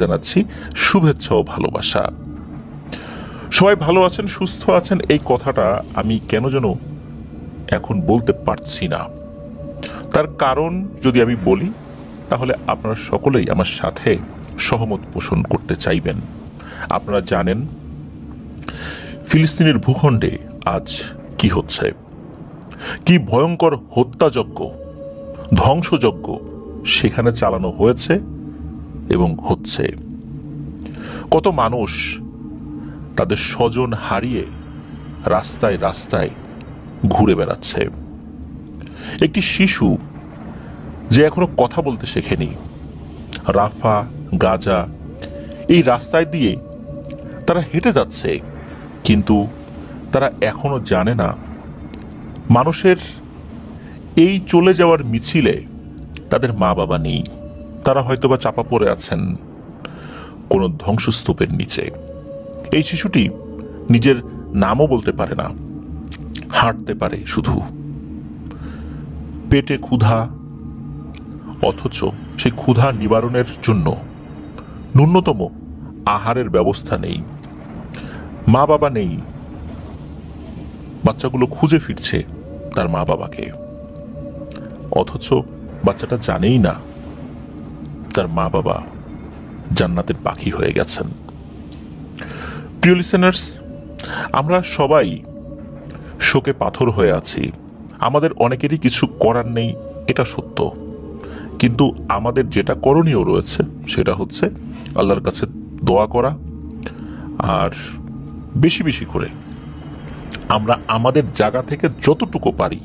জানাচ্ছি শুভেচ্ছা ও ভালোবাসা। সবাই ভালো আছেন, সুস্থ আছেন, এই কথাটা আমি কেন যেন এখন বলতে পারছি না। তার কারণ যদি আমি বলি তাহলে আপনারা সকলেই আমার সাথে সহমত পোষণ করতে চাইবেন। আপনারা জানেন ফিলিস্তিনের ভূখণ্ডে আজ কি হচ্ছে, কি ভয়ঙ্কর হত্যাযজ্ঞ, ধ্বংসযজ্ঞ সেখানে চালানো হয়েছে এবং হচ্ছে। কত মানুষ তাদের স্বজন হারিয়ে রাস্তায় রাস্তায় ঘুরে বেড়াচ্ছে। একটি শিশু যে এখনো কথা বলতে শেখেনি, রাফা, গাজা এই রাস্তায় দিয়ে তারা হেঁটে যাচ্ছে, কিন্তু তারা এখনো জানে না মানুষের এই চলে যাওয়ার মিছিলে তাদের মা বাবা নেই। তারা হয়তোবা চাপা পড়ে আছেন কোনো ধ্বংসস্তূপের নিচে। এই শিশুটি নিজের নামও বলতে পারে না, হাঁটতে পারে শুধু। পেটে ক্ষুধা, অথচ সেই ক্ষুধা নিবারণের জন্য ন্যূনতম আহারের ব্যবস্থা নেই, মা বাবা নেই। বাচ্চাগুলো খুঁজে ফিরছে তার মা বাবাকে, অথচ বাচ্চাটা জানেই না তার মা বাবা জান্নাতের পাখি হয়ে গেছেন। প্রিয় লিসেনার্স, আমরা সবাই শোকে পাথর হয়ে আছি। আমাদের অনেকেরই কিছু করার নেই, এটা সত্য। কিন্তু আমাদের যেটা করণীয় রয়েছে সেটা হচ্ছে আল্লাহর কাছে দোয়া করা, আর বেশি বেশি করে আমরা আমাদের জায়গা থেকে যতটুকু পারি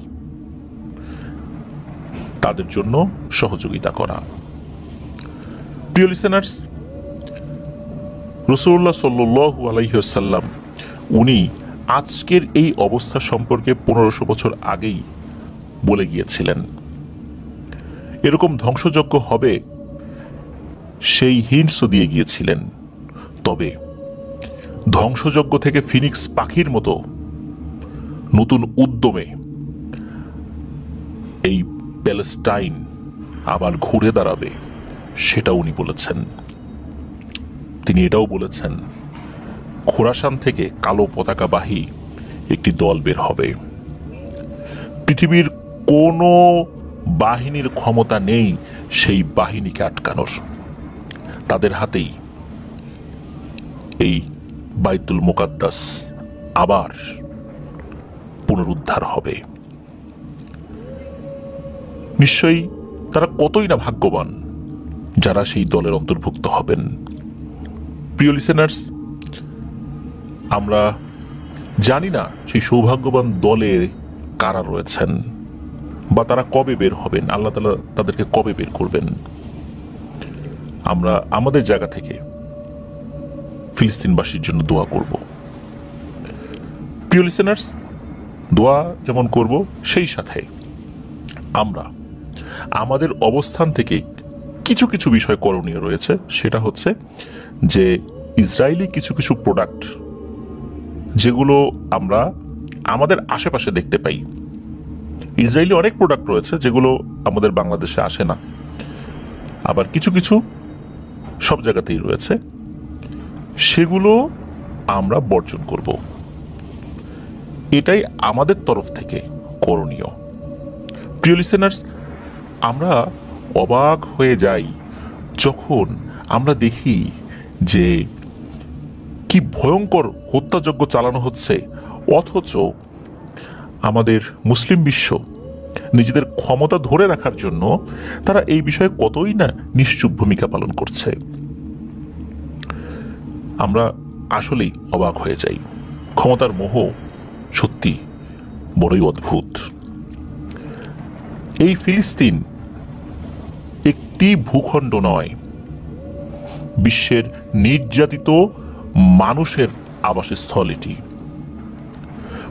তাদের জন্য সহযোগিতা করা। প্রিয় লিসেনার্স, রাসূলুল্লাহ সাল্লাল্লাহু আলাইহি ওয়াসাল্লাম উনি আজকের এই অবস্থা সম্পর্কে 1500 বছর আগেই বলে গিয়েছিলেন। এরকম ধ্বংসযজ্ঞ হবে সেই হিন্টসও দিয়ে গিয়েছিলেন। তবে ধ্বংসযজ্ঞ থেকে ফিনিক্স পাখির মতো নতুন উদ্যমে এই প্যালেস্টাইন আবার ঘুরে দাঁড়াবে সেটা উনি বলেছেন। তিনি এটাও বলেছেন খোরাসান থেকে কালো পতাকাবাহী একটি দল বের হবে। পৃথিবীর কোনো বাহিনীর ক্ষমতা নেই সেই বাহিনীকে আটকানোর। তাদের হাতেই এই বাইতুল মুকাদ্দাস আবার পুনরুদ্ধার হবে। নিশ্চয়ই তারা কতই না ভাগ্যবান যারা সেই দলের অন্তর্ভুক্ত হবেন। প্রিয় লিসেনার্স, আমরা জানি না সেই সৌভাগ্যবান দলের কারা রয়েছেন বা তারা কবে বের হবেন, আল্লাহ তাআলা তাদেরকে কবে বের করবেন। আমরা আমাদের জায়গা থেকে ফিলিস্তিনবাসীর জন্য দোয়া করব। প্রিয় লিসেনার্স, দোয়া যেমন করব সেই সাথে আমরা আমাদের অবস্থান থেকে কিছু কিছু বিষয় করণীয় রয়েছে। সেটা হচ্ছে যে ইসরায়েলি কিছু কিছু প্রোডাক্ট যেগুলো আমরা আমাদের আশেপাশে দেখতে পাই, ইসরায়েলি অনেক প্রোডাক্ট রয়েছে যেগুলো আমাদের বাংলাদেশে আসে না, আবার কিছু কিছু সব জায়গাতেই রয়েছে, সেগুলো আমরা বর্জন করব। এটাই আমাদের তরফ থেকে করণীয়। প্রিয় লিসেনার্স, আমরা অবাক হয়ে যাই যখন আমরা দেখি যে কি ভয়ঙ্কর হত্যাযজ্ঞ চালানো হচ্ছে, অথচ আমাদের মুসলিম বিশ্ব নিজেদের ক্ষমতা ধরে রাখার জন্য তারা এই বিষয়ে কতই না নিশ্চুপ ভূমিকা পালন করছে। আমরা আসলেই অবাক হয়ে যাই। ক্ষমতার মোহ সত্যি বড়ই অদ্ভুত। এই ফিলিস্তিন একটি ভূখণ্ড নয়, বিশ্বের নির্যাতিত মানুষের আবাসস্থল এটি।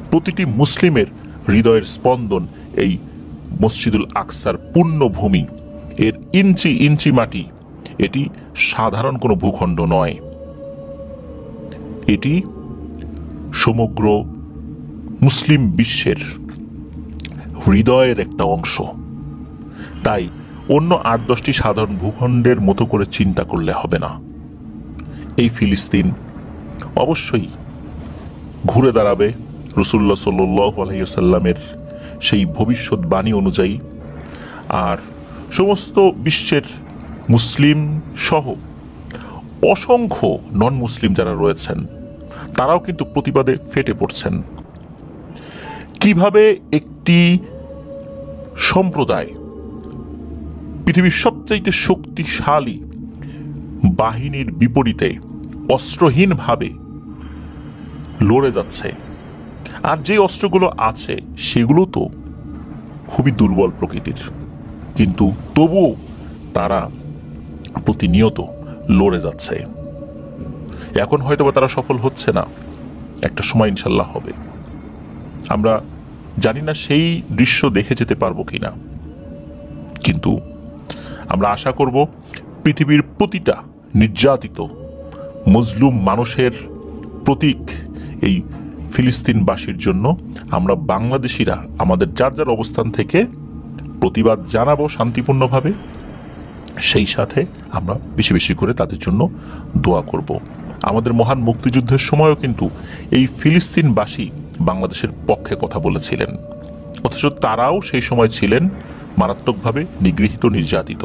প্রতিটি মুসলিমের হৃদয়ের স্পন্দন এই মসজিদুল আকসার পুণ্যভূমি। এর ইঞ্চি ইঞ্চি মাটি এটি সাধারণ কোনো ভূখণ্ড নয়, এটি সমগ্র মুসলিম বিশ্বের হৃদয়ের একটা অংশ। তাই অন্য 8-10টি সাধারণ ভূখণ্ডের মতো করে চিন্তা করলে হবে না। এই ফিলিস্তিন অবশ্যই ঘুরে দাঁড়াবে রাসূলুল্লাহ সাল্লাল্লাহু আলাইহি ওয়াসাল্লামের সেই ভবিষ্যৎবাণী অনুযায়ী। আর সমস্ত বিশ্বের মুসলিম সহ অসংখ্য নন মুসলিম যারা রয়েছেন তারাও কিন্তু প্রতিবাদে ফেটে পড়ছেন। কিভাবে একটি সম্প্রদায় পৃথিবীর সবচাইতে শক্তিশালী বাহিনীর বিপরীতে অস্ত্রহীনভাবে লড়ে যাচ্ছে, আর যে অস্ত্রগুলো আছে সেগুলো তো খুবই দুর্বল প্রকৃতির, কিন্তু তবুও তারা প্রতিনিয়ত লড়ে যাচ্ছে। এখন হয়তোবা তারা সফল হচ্ছে না, একটা সময় ইনশাল্লাহ হবে। আমরা জানি না সেই দৃশ্য দেখে যেতে পারবো কিনা, কিন্তু আমরা আশা করব পৃথিবীর প্রতিটা নির্যাতিত মজলুম মানুষের প্রতীক এই ফিলিস্তিনবাসীর জন্য আমরা বাংলাদেশিরা আমাদের যার যার অবস্থান থেকে প্রতিবাদ জানাবো শান্তিপূর্ণভাবে। সেই সাথে আমরা বেশি বেশি করে তাদের জন্য দোয়া করব। আমাদের মহান মুক্তিযুদ্ধের সময়ও কিন্তু এই ফিলিস্তিনবাসী বাংলাদেশের পক্ষে কথা বলেছিলেন, অথচ তারাও সেই সময় ছিলেন মারাত্মকভাবে নিগৃহীত, নির্যাতিত।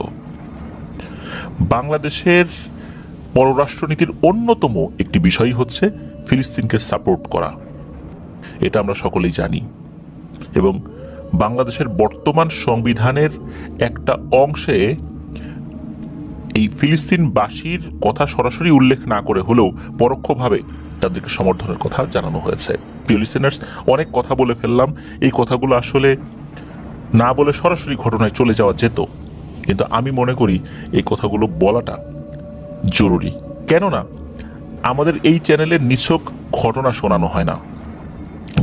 বাংলাদেশের পররাষ্ট্রনীতির অন্যতম একটি বিষয় হচ্ছে ফিলিস্তিনকে সাপোর্ট করা, এটা আমরা সকলেই জানি। এবং বাংলাদেশের বর্তমান সংবিধানের একটা অংশে এই ফিলিস্তিনবাসীর কথা সরাসরি উল্লেখ না করে হলেও পরোক্ষভাবে তাদেরকে সমর্থনের কথা জানানো হয়েছে। প্রিয় লিসেনার্স, অনেক কথা বলে ফেললাম, এই কথাগুলো আসলে না বলে সরাসরি ঘটনায় চলে যাওয়া যেত, কিন্তু আমি মনে করি এই কথাগুলো বলাটা জরুরি। কেননা আমাদের এই চ্যানেলের নিছক ঘটনা শোনানো হয় না,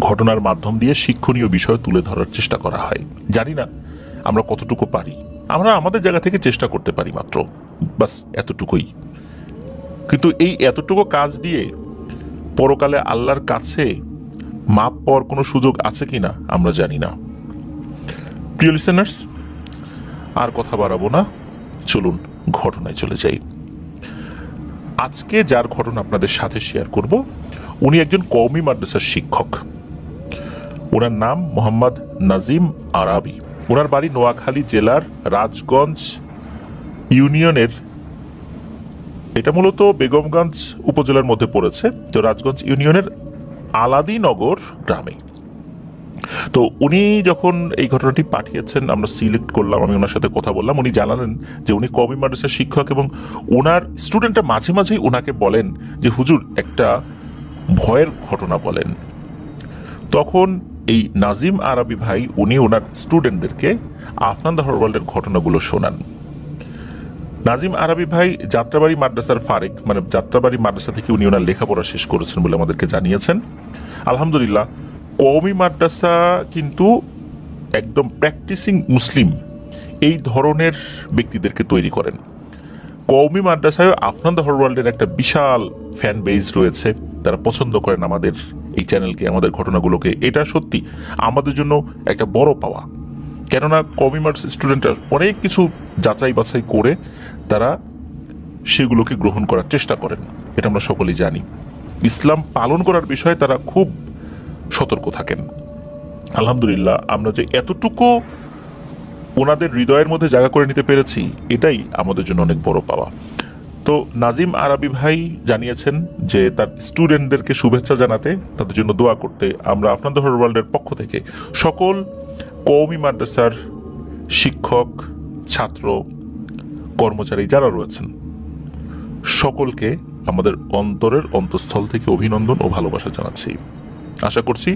ঘটনার মাধ্যম দিয়ে শিক্ষণীয় বিষয় তুলে ধরার চেষ্টা করা হয়। জানি না আমরা কতটুকু পারি, আমরা আমাদের জায়গা থেকে চেষ্টা করতে পারি মাত্র, বাস এতটুকুই। কিন্তু এই এতটুকু কাজ দিয়ে পরকালে আল্লাহর কাছে মাপ পাওয়ার কোনো সুযোগ আছে কিনা আমরা জানি না। প্রিয় লিসেনার্স, আর কথা বাড়াবো না, চলুন ঘটনায় চলে যাই। আজকে যার ঘটনা আপনাদের সাথে শেয়ার করব উনি একজন কওমি মাদ্রাসার শিক্ষক। ওনার নাম মোহাম্মদ নাজিম আরাবি। ওনার বাড়ি নোয়াখালী জেলার রাজগঞ্জ ইউনিয়নের, এটা মূলত বেগমগঞ্জ উপজেলার মধ্যে পড়েছে, তো রাজগঞ্জ ইউনিয়নের আলাদিনগর গ্রামে। তো উনি যখন এই ঘটনাটি পাঠিয়েছেন আমরা সিলেক্ট করলাম, আমি ওনার সাথে কথা বললাম। উনি জানালেন যে উনি কওমি মাদ্রাসার শিক্ষক এবং ওনার স্টুডেন্টরা মাঝে মাঝেই ওনাকে বলেন যে হুজুর একটা ভয়ের ঘটনা বলেন। তখন এই নাজিম আরাবি ভাই উনি ওনার স্টুডেন্টদেরকে আফনান দ্য ওয়ার্ল্ডের ঘটনাগুলো শোনান। নাজিম আরাবি ভাই যাত্রাবাড়ি মাদ্রাসার ফারেক, মানে যাত্রাবাড়ি মাদ্রাসা থেকে উনি ওনার লেখাপড়া শেষ করেছেন বলে আমাদেরকে জানিয়েছেন। আলহামদুলিল্লাহ, কওমি মাদ্রাসা কিন্তু একদম প্র্যাকটিসিং মুসলিম এই ধরনের ব্যক্তিদেরকে তৈরি করেন। কওমি মাদ্রাসায় আফনান দ্য ওয়ার্ল্ডের একটা বিশাল ফ্যান বেজ রয়েছে, তারা পছন্দ করেন আমাদের এই চ্যানেলকে, আমাদের ঘটনাগুলোকে। এটা সত্যি আমাদের জন্য একটা বড় পাওয়া, কেননা কওমি মাদ্রাসা স্টুডেন্টরা অনেক কিছু যাচাই বাছাই করে তারা সেগুলোকে গ্রহণ করার চেষ্টা করেন, এটা আমরা সকলেই জানি। ইসলাম পালন করার বিষয়ে তারা খুব সতর্ক থাকেন। আলহামদুলিল্লাহ, আমরা যে এতটুকু ওনাদের হৃদয়ের মধ্যে জায়গা করে নিতে পেরেছি এটাই আমাদের জন্য অনেক বড় পাওয়া। তো নাজিম আরাবি ভাই জানিয়েছেন যে তার স্টুডেন্টদেরকে শুভেচ্ছা জানাতে, তাদের জন্য দোয়া করতে আমরা আফনান দ্য ওয়ার্ল্ডের পক্ষ থেকে সকল কওমি মাদ্রাসার শিক্ষক, ছাত্র, কর্মচারী যারা রয়েছেন সকলকে আমাদের অন্তরের অন্তঃস্থল থেকে অভিনন্দন ও ভালোবাসা জানাচ্ছি। আশা করছি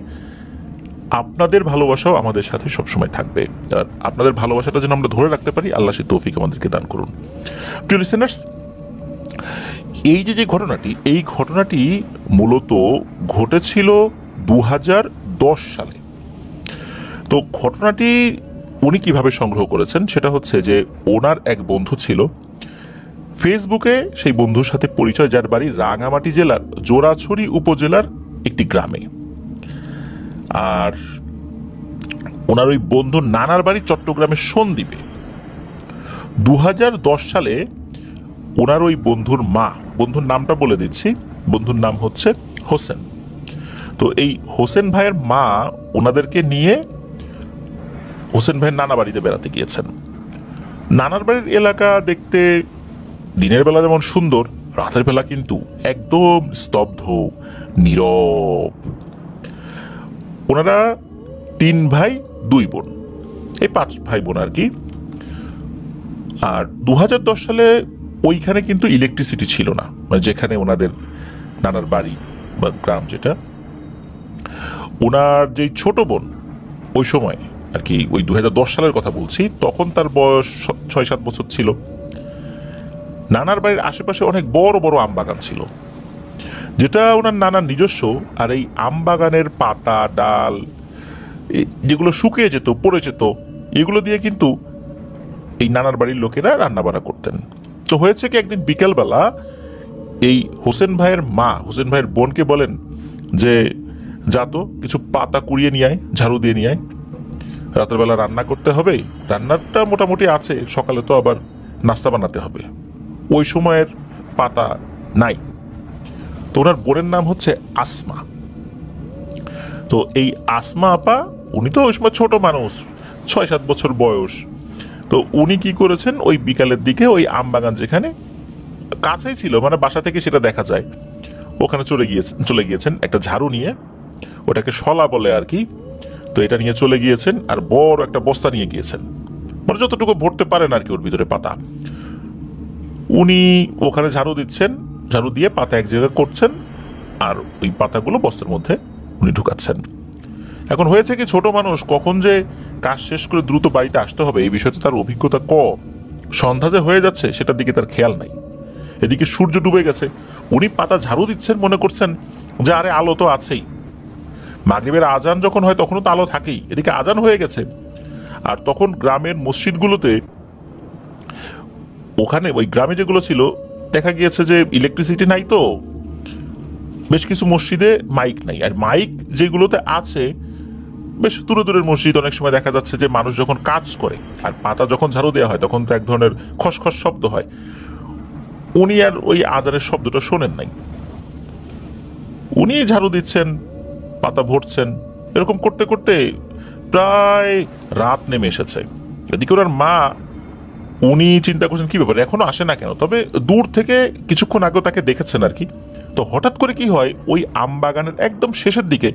আপনাদের ভালোবাসাও আমাদের সাথে সবসময় থাকবে, আর আপনাদের ভালোবাসাটা যেন আমরা ধরে রাখতে পারি, আল্লাহ সে তৌফিক আমাদেরকে দান করুন। প্রিয় লিসেনার্স, এই যে ঘটনাটি, এই ঘটনাটি মূলত ঘটেছিল 2010 সালে। তো ঘটনাটি উনি কিভাবে সংগ্রহ করেছেন সেটা হচ্ছে যে ওনার এক বন্ধু ছিল, ফেসবুকে সেই বন্ধুর সাথে পরিচয়, যার বাড়ি রাঙামাটি জেলার জোড়াছড়ি উপজেলার একটি গ্রামে। আর ওনার ওই বন্ধুর নানার বাড়ি চট্টগ্রামের সন্দ্বীপে। 2010 সালে ওনার ওই বন্ধুর মা, বন্ধুর নামটা বলে দিচ্ছি, বন্ধুর নাম হচ্ছে হোসেন। তো এই হোসেন ভাইয়ের মা ওনাদেরকে নিয়ে হোসেন ভাইয়ের নানা বাড়িতে বেড়াতে গিয়েছেন। নানার বাড়ির এলাকা দেখতে দিনের বেলা যেমন সুন্দর, রাতের বেলা কিন্তু একদম স্তব্ধ, নীরব। ওনারা 3 ভাই 2 বোন, এই 5 ভাই বোন আর কি। আর 2010 সালে ওইখানে কিন্তু ইলেকট্রিসিটি ছিল না, মানে যেখানে ওনাদের নানার বাড়ি বা গ্রাম যেটা। ওনার যে ছোট বোন ওই সময় আর কি, ওই 2010 সালের কথা বলছি, তখন তার বয়স 6-7 বছর ছিল। নানার বাড়ির আশেপাশে অনেক বড় বড় আম বাগান ছিল, যেটা ওনার নানার নিজস্ব। আর এই আম বাগানের পাতা ডাল যেগুলো শুকিয়ে যেত, পড়ে যেত, এগুলো দিয়ে কিন্তু এই নানার বাড়ির লোকেরা রান্না বান্না করতেন। তো হয়েছে কি, একদিন বিকেলবেলা এই হোসেন ভাইয়ের মা হোসেন ভাইয়ের বোনকে বলেন যে যা তো কিছু পাতা কুড়িয়ে নিয়ে আয়, ঝাড়ু দিয়ে নিয়ে আয়, রাতের বেলা রান্না করতে হবে। রান্নাটা মোটামুটি আছে, সকালে তো আবার নাস্তা বানাতে হবে। ওই সময়ের পাতা নাই। তো ওনার বোনের নাম হচ্ছে আসমা। তো এই আসমা আপা, উনি তো ওই সময় ছোট মানুষ, 6-7 বছর বয়স। তো উনি কি করেছেন, ওই বিকালের দিকে ওই আম বাগান যেখানে কাছেই ছিল, মানে বাসা থেকে সেটা দেখা যায়, ওখানে চলে গিয়েছেন একটা ঝাড়ু নিয়ে, ওটাকে শলা বলে আর কি। তো এটা নিয়ে চলে গিয়েছেন, আর বড় একটা বস্তা নিয়ে গিয়েছেন, মানে যতটুকু ভরতে পারেন আর কি ওর ভিতরে পাতা। উনি ওখানে ঝাড়ু দিচ্ছেন, ঝাড়ু দিয়ে পাতা এক জায়গায় করছেন, আর ওই পাতাগুলো বস্তার মধ্যে উনি ঢুকাচ্ছেন। এখন হয়েছে কি, ছোট মানুষ, কখন যে কাজ শেষ করে দ্রুত বাড়িতে আসতে হবে এই বিষয়তে তার অভিজ্ঞতা কম। সন্ধ্যা যে হয়ে যাচ্ছে সেটার দিকে তার খেয়াল নাই। এদিকে সূর্য ডুবে গেছে, উনি পাতা ঝাড়ু দিচ্ছেন, মনে করছেন যে আরে আলো তো আছেই, মাগরিবের আজান যখন হয় তখনও তো আলো থাকেই, এদিকে আজান হয়ে গেছে। আর তখন গ্রামের মসজিদগুলোতে, ওখানে ওই গ্রামে যেগুলো ছিল, দেখা গিয়েছে যে ইলেকট্রিসিটি নাই, তো বেশ কিছু মসজিদে মাইক নাই। আর মাইক যেগুলোতে আছে, বেশ দূরে দূরের মসজিদ, অনেক সময় দেখা যাচ্ছে যে মানুষ যখন কাজ করে আর পাতা যখন ঝাড়ু দেওয়া হয় তখন তো এক ধরনের খসখস শব্দ হয়। উনি আর ওই আজানের শব্দটা শোনেন নাই। উনি ঝাড়ু দিচ্ছেন, পাতা ভরছেন, এরকম করতে করতে প্রায় রাত নেমে এসেছে। এদিকে ওনার মা, উনি চিন্তা করছেন কি ব্যাপার, এখনো আসে না কেন। তবে দূর থেকে কিছুক্ষণ আগেও তাকে দেখেছেন আর কি। তো হঠাৎ করে কি হয়, ওই আম বাগানের একদম শেষের দিকে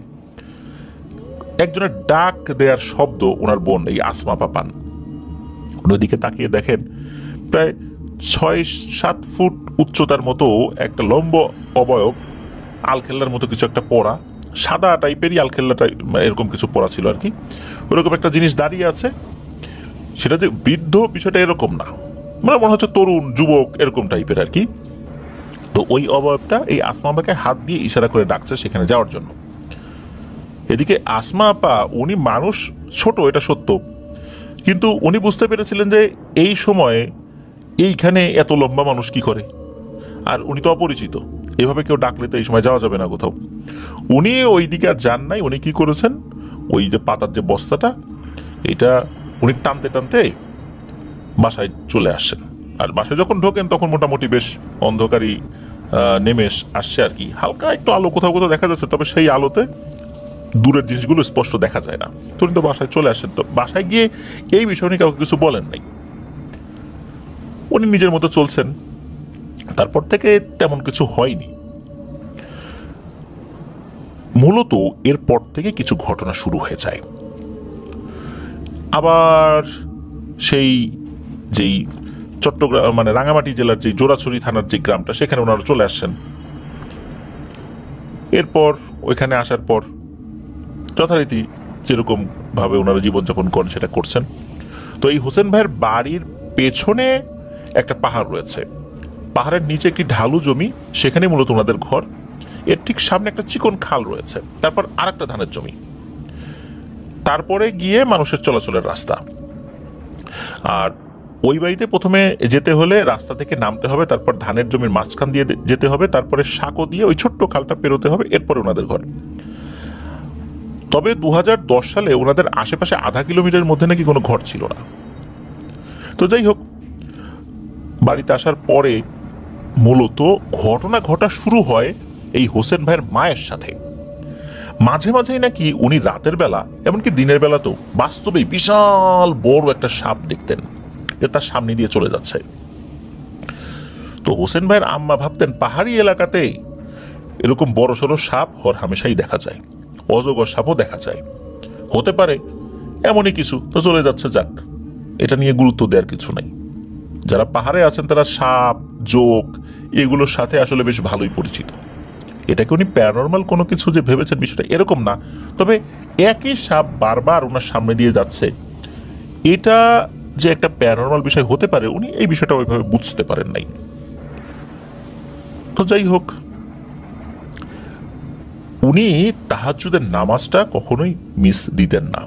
একজনের ডাক দেওয়ার শব্দ ওনার বোন এই আসমা পাপান। ওদিকে তাকিয়ে দেখেন প্রায় 6-7 ফুট উচ্চতার মতো একটা লম্বা অবয়ব, আলখেল্লার মতো কিছু একটা পরা, সাদা টাইপেরই আলখেল্লা টাইপ, এরকম কিছু পরা ছিল আর কি। ওরকম একটা জিনিস দাঁড়িয়ে আছে। সেটা যে বৃদ্ধ বিষয়টা এরকম না, মানে মনে হচ্ছে তরুণ যুবক এরকম টাইপের আর কি। তো ওই অবয়বটা এই আসমা আপাকে হাত দিয়ে ইশারা করে ডাকছে সেখানে যাওয়ার জন্য। এদিকে আসমা আপা, উনি মানুষ ছোট, এটা সত্য, কিন্তু উনি বুঝতে পেরেছিলেন যে এই সময়ে এইখানে এত লম্বা মানুষ কি করে, আর উনি তো অপরিচিত, এভাবে কেউ ডাকলে তো এই সময় যাওয়া যাবে না কোথাও। উনি ওই দিকে আর যান নাই। উনি কি করেছেন, ওই যে পাতার যে বস্তাটা, এটা উনি টানতে টানতে বাসায় চলে আসছেন। আর বাসায় যখন ঢোকেন তখন মোটামুটি বেশ অন্ধকারই নেমে আসছে আর কি। হালকা একটু আলো কোথাও কোথাও দেখা যাচ্ছে, তবে সেই আলোতে দূরের জিনিসগুলো স্পষ্ট দেখা যায় না। তো উনি তো বাসায় চলে আসছেন। তো বাসায় গিয়ে এই বিষয় নিয়ে কাউকে কিছু বলেন নাই, উনি নিজের মতো চলছেন। তারপর থেকে তেমন কিছু হয়নি। মূলত এরপর থেকে কিছু ঘটনা শুরু হয়ে যায়। আবার সেই যেই চট্টগ্রাম, মানে রাঙামাটি জেলার যে জোড়াছড়ি থানার যে গ্রামটা, সেখানে ওনারা চলে আসছেন। এরপর ওইখানে আসার পর যথারীতি যেরকম ভাবে ওনারা জীবনযাপন করেন সেটা করছেন। তো এই হোসেন ভাইয়ের বাড়ির পেছনে একটা পাহাড় রয়েছে, পাহাড়ের নিচে একটি ঢালু জমি, সেখানে মূলত ওনাদের ঘর। এর ঠিক সামনে একটা চিকন খাল রয়েছে, তারপর আর একটা ধানের জমি, তারপরে গিয়ে মানুষের চলাচলের রাস্তা। আর ওই বাড়িতে প্রথমে যেতে হলে রাস্তা থেকে নামতে হবে, তারপর ধানের জমির মাঝখান দিয়ে যেতে হবে, তারপরে সাঁকো দিয়ে ওই ছোট্ট খালটা পেরোতে হবে, এরপরে ওনাদের ঘর। তবে 2010 সালে ওনাদের আশেপাশে আধা কিলোমিটারের মধ্যে নাকি কোনো ঘর ছিল না। তো যাই হোক, বাড়িতে আসার পরে মূলত ঘটনা ঘটা শুরু হয় এই হোসেন ভাইয়ের মায়ের সাথে। মাঝে মাঝেই নাকি উনি রাতের বেলা, এমনকি দিনের বেলাতেও বাস্তবেই বিশাল বড় একটা সাপ দেখতেন যে তার সামনে দিয়ে চলে যাচ্ছে। তো হোসেন ভাইয়ের আম্মা ভাবতেন পাহাড়ি এলাকাতে এরকম বড় সড়ো সাপ হর হামেশাই দেখা যায়, অজগর সাপও দেখা যায়, হতে পারে এমনই কিছু, তো চলে যাচ্ছে, যাক, এটা নিয়ে গুরুত্ব দেওয়ার কিছু নাই। যারা পাহাড়ে আছেন তারা সাপ, জোক এগুলোর সাথে আসলে বেশ ভালোই পরিচিত। এটাকে উনি প্যারানরমাল কোনো কিছু যে ভেবেছেন বিষয়টা এরকম না, তবে একই সাপ বারবার ওনার সামনে দিয়ে যাচ্ছে, এটা যে একটা প্যারানরমাল বিষয় হতে পারে উনি এই বিষয়টা ওইভাবে বুঝতে পারেন নাই। তো যাই হোক, উনি তাহাজ্জুদের নামাজটা কখনোই মিস দিতেন না,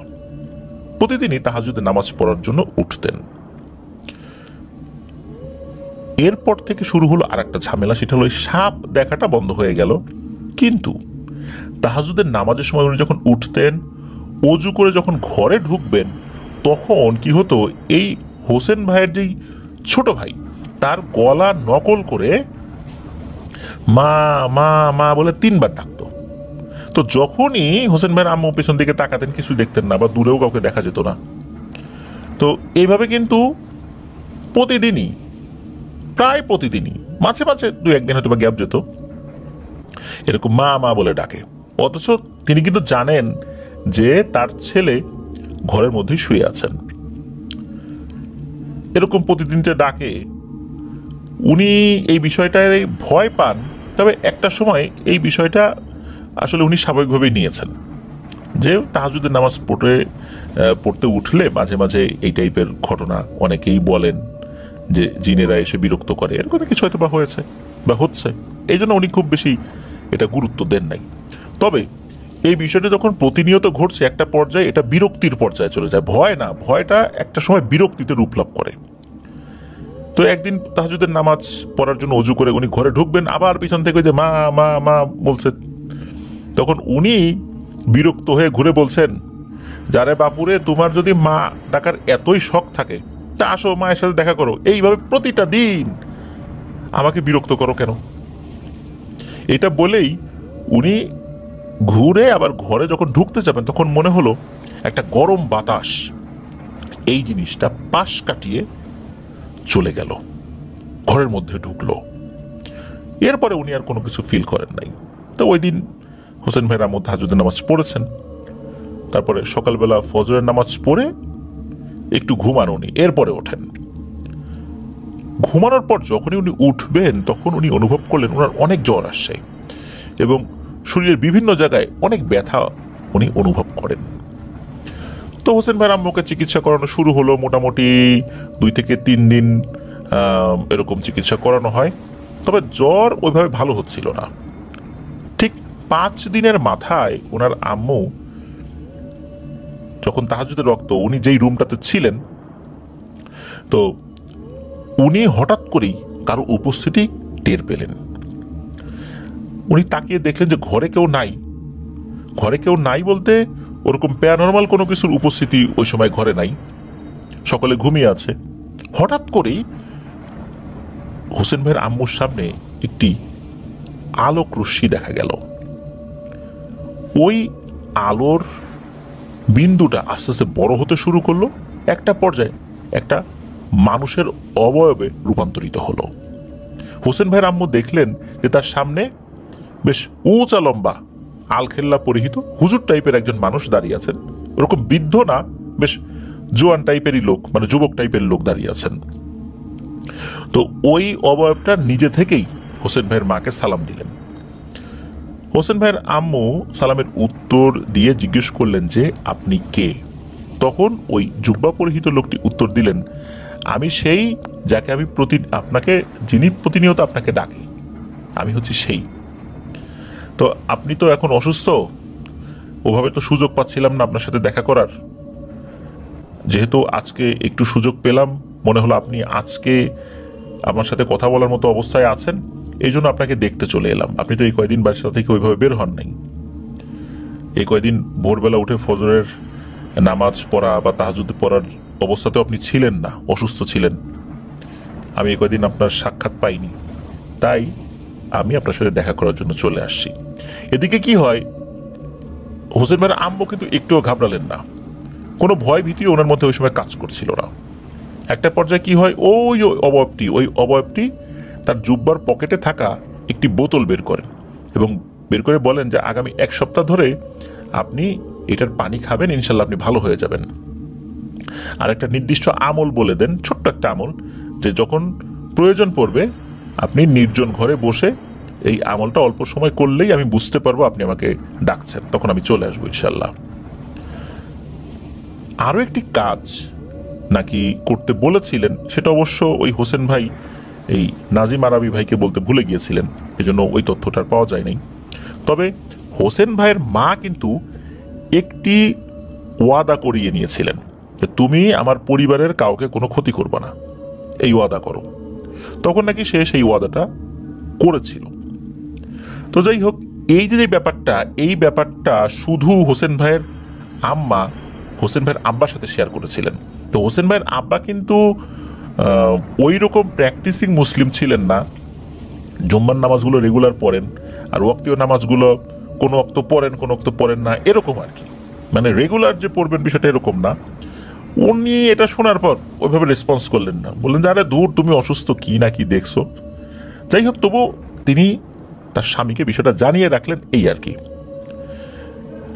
প্রতিদিনই তাহাজ্জুদের নামাজ পড়ার জন্য উঠতেন। এরপর থেকে শুরু হলো আর একটা ঝামেলা, সেটা হলো সাপ দেখাটা বন্ধ হয়ে গেল। কিন্তু তাহাজ্জুদের নামাজের সময় উনি যখন উঠতেন, অজু করে যখন ঘরে ঢুকবেন, তখন কি হতো, এই হোসেন ভাইয়ের যেই ছোট ভাই তার গলা নকল করে মা মা মা বলে 3 বার ডাকতো। তো যখনই হোসেন ভাইয়ের আম্মু পেছন দিকে তাকাতেন কিছু দেখতেন না, বা দূরেও কাউকে দেখা যেত না। তো এইভাবে কিন্তু প্রতিদিনই, প্রায় প্রতিদিনই, মাঝে মাঝে 2-1 দিন হয়তো বা গ্যাপ যেত, এরকম মা মা বলে ডাকে। অথচ তিনি কিন্তু জানেন যে তার ছেলে ঘরের মধ্যেই শুয়ে আছেন। এরকম প্রতিদিনটা ডাকে, উনি এই বিষয়টায় ভয় পান। তবে একটা সময় এই বিষয়টা আসলে উনি স্বাভাবিকভাবেই নিয়েছেন, যে তাহাজ্জুদের নামাজ পড়তে উঠলে মাঝে মাঝে এই টাইপের ঘটনা অনেকেই বলেন যে জিনেরা এসে বিরক্ত করে, এরকম কিছু হয়তো বা হয়েছে বা হচ্ছে, এই জন্য উনি খুব বেশি এটা গুরুত্ব দেন নাই। তবে এই বিষয়টা যখন প্রতিনিয়ত ঘটছে, একটা পর্যায়ে এটা বিরক্তির পর্যায়ে চলে যায়। ভয় না, ভয়টা একটা সময় বিরক্তিতে রূপ লাভ করে। তো একদিন তাহাজ্জুদের নামাজ পড়ার জন্য অজু করে উনি ঘরে ঢুকবেন, আবার পিছন থেকে যে মা মা মা বলছে, তখন উনি বিরক্ত হয়ে ঘুরে বলছেন, যারে বাপুরে, তোমার যদি মা ডাকার এতই শখ থাকে তা আসো মায়ের সাথে দেখা করো, এইভাবে প্রতিটা দিন আমাকে বিরক্ত করো কেন? এটা বলেই উনি ঘুরে আবার ঘরে যখন ঢুকতে যাবেন, তখন মনে হলো একটা গরম বাতাস এই জিনিসটা পাশ কাটিয়ে চলে গেল, ঘরের মধ্যে ঢুকলো। এরপরে উনি আর কোনো কিছু ফিল করেন নাই। তো ওই দিন হোসেন ভাইয়ের আম্মু তাহাজ্জুদের নামাজ পড়েছেন, তারপরে সকালবেলা ফজরের নামাজ পড়ে একটু ঘুমান উনি, এরপরে ওঠেন। ঘুমানোর পর যখনই উনি উঠবেন, তখন উনি অনুভব করলেন ওনার অনেক জ্বর আসছে এবং শরীরের বিভিন্ন জায়গায় অনেক ব্যথা উনি অনুভব করেন। তো হোসেন ভাইয়ের আম্মুকে চিকিৎসা করানো শুরু হলো। মোটামুটি 2 থেকে 3 দিন এরকম চিকিৎসা করানো হয়, তবে জ্বর ওইভাবে ভালো হচ্ছিল না। ঠিক 5 দিনের মাথায় ওনার আম্মু, যখন তাহাজ্জুদের রক্ত, উনি যেই রুমটাতে ছিলেন, তো উনি হঠাৎ করেই কারো উপস্থিতি টের পেলেন। উনি তাকিয়ে দেখলেন যে ঘরে কেউ নাই। ঘরে কেউ নাই বলতে ওরকম প্যারানরমাল কোনো কিছুর উপস্থিতি ওই সময় ঘরে নাই, সকলে ঘুমিয়ে আছে। হঠাৎ করেই হোসেন ভাইয়ের আম্মুর সামনে একটি আলোক রশ্মি দেখা গেল। ওই আলোর বিন্দুটা আস্তে আস্তে বড় হতে শুরু করলো, একটা পর্যায়ে একটা মানুষের অবয়বে রূপান্তরিত হলো। হোসেন ভাইয়ের আম্মু দেখলেন যে তার সামনে বেশ উঁচা লম্বা আলখেল্লা পরিহিত হুজুর টাইপের একজন মানুষ দাঁড়িয়ে আছেন। ওরকম বৃদ্ধ না, বেশ জোয়ান টাইপেরই লোক, মানে যুবক টাইপের লোক দাঁড়িয়ে আছেন। তো ওই অবয়বটা নিজে থেকেই হোসেন ভাইয়ের মাকে সালাম দিলেন। হোসেন ভাইয়ের আম্মু সালামের উত্তর দিয়ে জিজ্ঞেস করলেন যে আপনি কে? তখন ওই জুব্বা পরিহিত লোকটি উত্তর দিলেন, আমি সেই যাকে আমি যিনি প্রতিনিয়ত আপনাকে ডাকে, আমি হচ্ছি সেই। তো আপনি তো এখন অসুস্থ, ওভাবে তো সুযোগ পাচ্ছিলাম না আপনার সাথে দেখা করার। যেহেতু আজকে একটু সুযোগ পেলাম, মনে হলো আপনি আজকে আমার সাথে কথা বলার মতো অবস্থায় আছেন, এই জন্য আপনাকে দেখতে চলে এলাম। আপনি তো এই কয়দিন বাসা থেকে ওইভাবে বের হন নাই। এই কয়দিন ভোরবেলা উঠে ফজরের নামাজ পড়া বা তাহাজ্জুদ পড়ার অবস্থাতেও আপনি ছিলেন না, অসুস্থ ছিলেন। আমি এই কয়দিন আপনার সাক্ষাৎ পাইনি, তাই আমি আপনার সাথে দেখা করার জন্য চলে আসছি। এদিকে কি হয়, হোসেন ভাইয়ের আম্মু কিন্তু একটুও ঘাবড়ালেন না, কোনো ভয় ভীতিও ওনার মধ্যে ওই সময় কাজ করছিল না। একটা পর্যায়ে কি হয়, ওই অবয়বটি তার জুব্বার পকেটে থাকা একটি বোতল বের করেন এবং বের করে বলেন যে আগামী 1 সপ্তাহ ধরে আপনি এটার পানি খাবেন, ইনশাল্লাহ আপনি ভালো হয়ে যাবেন। আর একটা নির্দিষ্ট আমল বলে দেন, ছোট্ট একটা আমল, যে যখন প্রয়োজন পড়বে আপনি নির্জন ঘরে বসে এই আমলটা অল্প সময় করলেই আমি বুঝতে পারবো আপনি আমাকে ডাকছেন, তখন আমি চলে আসবো ইনশাল্লাহ। আরো একটি কাজ নাকি করতে বলেছিলেন, সেটা অবশ্য ওই হোসেন ভাই এই নাজিম আরাবি ভাইকে বলতে ভুলে গিয়েছিলেন, এজন্য ওই তথ্যটা পাওয়া যায় নাই। তবে হোসেন ভাইয়ের মা কিন্তু একটি ওয়াদা করিয়ে নিয়েছিলেন যে তুমি আমার পরিবারের কাউকে কোনো ক্ষতি করবে না, এই ওয়াদা করো। তখন নাকি সে সেই ওয়াদাটা করেছিল। তো যাই হোক, এই ব্যাপারটা শুধু হোসেন ভাইয়ের আম্মা হোসেন ভাইয়ের আব্বার সাথে শেয়ার করেছিলেন। তো হোসেন ভাইয়ের আব্বা কিন্তু ওই রকম প্র্যাকটিসিং মুসলিম ছিলেন না। জুম্মার নামাজগুলো রেগুলার পড়েন, আর ওয়াক্তীয় নামাজগুলো কোনো ওয়াক্ত পড়েন কোনো ওয়াক্ত পড়েন না, এরকম আর কি। মানে রেগুলার যে পড়বেন বিষয়টা এরকম না। উনি এটা শোনার পর ওইভাবে রেসপন্স করলেন না, বললেন যে আরে দূর, তুমি অসুস্থ, কি না কি দেখছো। যাই হোক, তবু তিনি তার স্বামীকে বিষয়টা জানিয়ে রাখলেন, এই আর কি।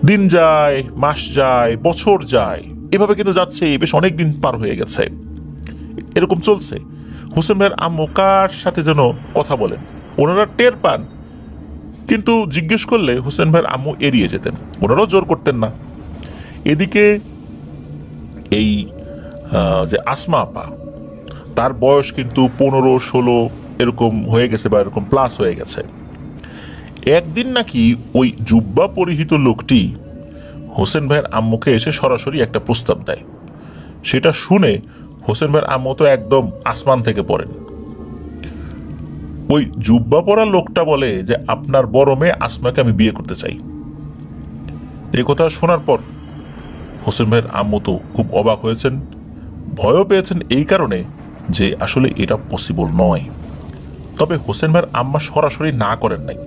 দিন যায়, মাস যায়, বছর যায়, এভাবে কিন্তু যাচ্ছে, বেশ অনেক দিন পার হয়ে গেছে, এরকম চলছে। হোসেন ভাইয়ের আম্মু কার সাথে যেন কথা বলেন, ওনারা টের পান, কিন্তু জিজ্ঞেস করলে হোসেন ভাইয়ের আম্মু এড়িয়ে যেতেন, ওনারাও জোর করতেন না। এদিকে এই যে আসমা আপা, তার বয়স কিন্তু 15-16 এরকম হয়ে গেছে, বা এরকম প্লাস হয়ে গেছে। একদিন নাকি ওই জুব্বা পরিহিত লোকটি হোসেন ভাইয়ের আম্মুকে এসে সরাসরি একটা প্রস্তাব দেয়। সেটা শুনে হোসেন ভাইয়ের আম্মু তো একদম আসমান থেকে পড়েন। ওই জুব্বা পরা লোকটা বলে যে আপনার বড় মেয়ে আসমাকে আমি বিয়ে করতে চাই। এই কথা শোনার পর হোসেন ভাইয়ের আম্মু তো খুব অবাক হয়েছেন, ভয়ও পেয়েছেন, এই কারণে যে আসলে এটা পসিবল নয়। তবে হোসেন ভাইয়ের আম্মা সরাসরি না করেন নাই,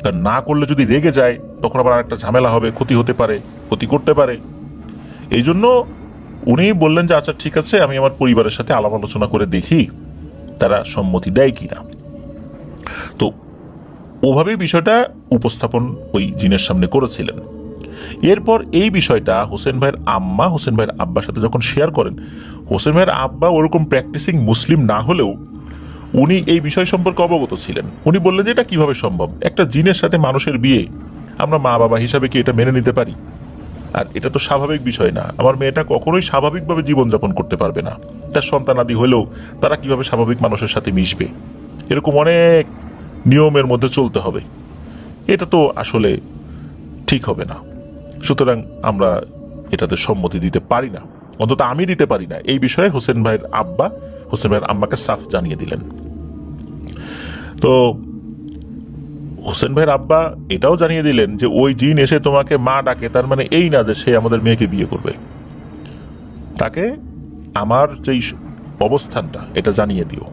কারণ না করলে যদি রেগে যায় তখন আবার আরেকটা ঝামেলা হবে, ক্ষতি হতে পারে, ক্ষতি করতে পারে। এই জন্য উনি বললেন যে আচ্ছা ঠিক আছে, আমি আমার পরিবারের সাথে আলাপ আলোচনা করে দেখি তারা সম্মতি দেয় কিনা। তো ওভাবেই বিষয়টা উপস্থাপন ওই জিনের সামনে করেছিলেন। এরপর এই বিষয়টা হোসেন ভাইয়ের আম্মা হোসেন ভাইয়ের আব্বার সাথে যখন শেয়ার করেন, হোসেন ভাইয়ের আব্বা ওরকম প্র্যাকটিসিং মুসলিম না হলেও উনি এই বিষয় সম্পর্কে অবগত ছিলেন। উনি বললেন যে এটা কিভাবে সম্ভব, একটা জিনের সাথে মানুষের বিয়ে, আমরা মা বাবা হিসাবে কি এটা মেনে নিতে পারি? আর এটা তো স্বাভাবিক বিষয় না, আমার মেয়েটা কখনোই স্বাভাবিকভাবে জীবনযাপন করতে পারবে না, তার সন্তানাদি হলেও তারা কিভাবে স্বাভাবিক মানুষের সাথে মিশবে, এরকম অনেক নিয়মের মধ্যে চলতে হবে, এটা তো আসলে ঠিক হবে না। সুতরাং আমরা এটাতে সম্মতি দিতে পারি না, অন্তত আমি দিতে পারি না। এই বিষয়ে হোসেন ভাইয়ের আব্বা হোসেন ভাইয়ের আম্মাকে সাফ জানিয়ে দিলেন। তো হোসেন ভাইয়ের আব্বা এটাও জানিয়ে দিলেন যে ওই জিন এসে তোমাকে মা ডাকে, তার মানে এই না যে সে আমাদের মেয়েকে বিয়ে করবে, তাকে আমার যেই অবস্থানটা এটা জানিয়ে দিও।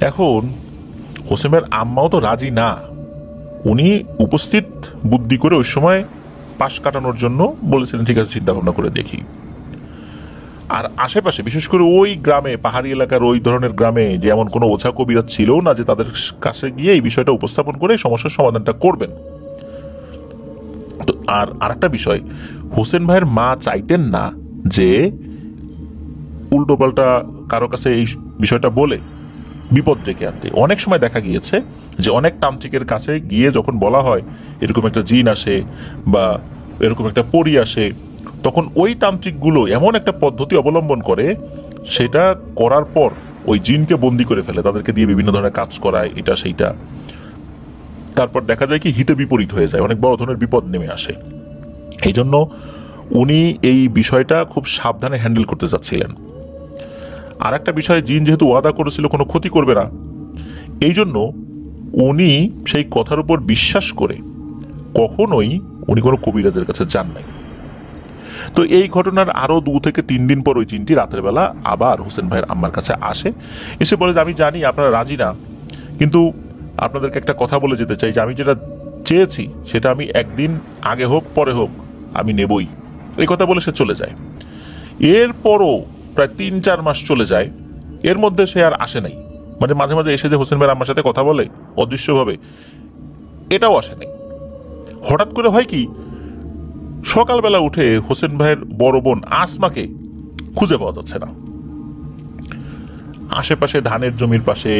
এখন হোসেন ভাইয়ের আম্মাও তো রাজি না, উনি উপস্থিত বুদ্ধি করে ওই সময় পাশ কাটানোর জন্য বলেছিলেন ঠিক আছে, চিন্তা ভাবনা করে দেখি। আর আশেপাশে বিশেষ করে ওই গ্রামে, পাহাড়ি এলাকার ওই ধরনের গ্রামে যে এমন কোনো ওঝা কবিরা ছিল না যে তাদের কাছে গিয়ে এই বিষয়টা উপস্থাপন করে সমস্যার সমাধানটা করবেন। তো আর আরেকটা বিষয়, হোসেন ভাইয়ের মা চাইতেন না যে উল্টোপাল্টা কারো কাছে এই বিষয়টা বলে বিপদ ডেকে আনতে। অনেক সময় দেখা গিয়েছে যে অনেক তান্ত্রিকের কাছে গিয়ে যখন বলা হয় এরকম একটা জিন আসে বা এরকম একটা পরী আসে, তখন ওই তান্ত্রিকগুলো এমন একটা পদ্ধতি অবলম্বন করে, সেটা করার পর ওই জিনকে বন্দি করে ফেলে, তাদেরকে দিয়ে বিভিন্ন ধরনের কাজ করায়, এটা সেইটা। তারপর দেখা যায় কি হিতে বিপরীত হয়ে যায়, অনেক বড় ধরনের বিপদ নেমে আসে। এই জন্য উনি এই বিষয়টা খুব সাবধানে হ্যান্ডেল করতে চাচ্ছিলেন। আর একটা বিষয়, জিন যেহেতু ওয়াদা করেছিল কোনো ক্ষতি করবে না, এই জন্য উনি সেই কথার উপর বিশ্বাস করে কখনোই উনি কোনো কবিরাজের কাছে যান নাই। তো এই ঘটনার আরো 2 থেকে 3 দিন পর ওই জিনটি রাতের বেলা আবার হোসেন ভাইয়ের আম্মার কাছে আসে, এসে বলে যে আমি জানি আপনারা রাজি না, কিন্তু আপনাদেরকে একটা কথা বলে যেতে চাই যে আমি যেটা চেয়েছি সেটা আমি একদিন আগে হোক পরে হোক আমি নেবই, এই কথা বলে সে চলে যায়। এরপরও প্রায় 3-4 মাস চলে যায়, এর মধ্যে সে আর আসে নাই। মানে মাঝে মাঝে এসে যে হোসেন ভাইয়ের আম্মার সাথে কথা বলে অদৃশ্যভাবে, এটাও আসে নাই। হঠাৎ করে হয় কি, সকালবেলা উঠে হোসেন ভাইয়ের বড় বোন আসমাকে খুঁজে পাওয়া যাচ্ছে না। আশেপাশে ধানের জমির পাশে,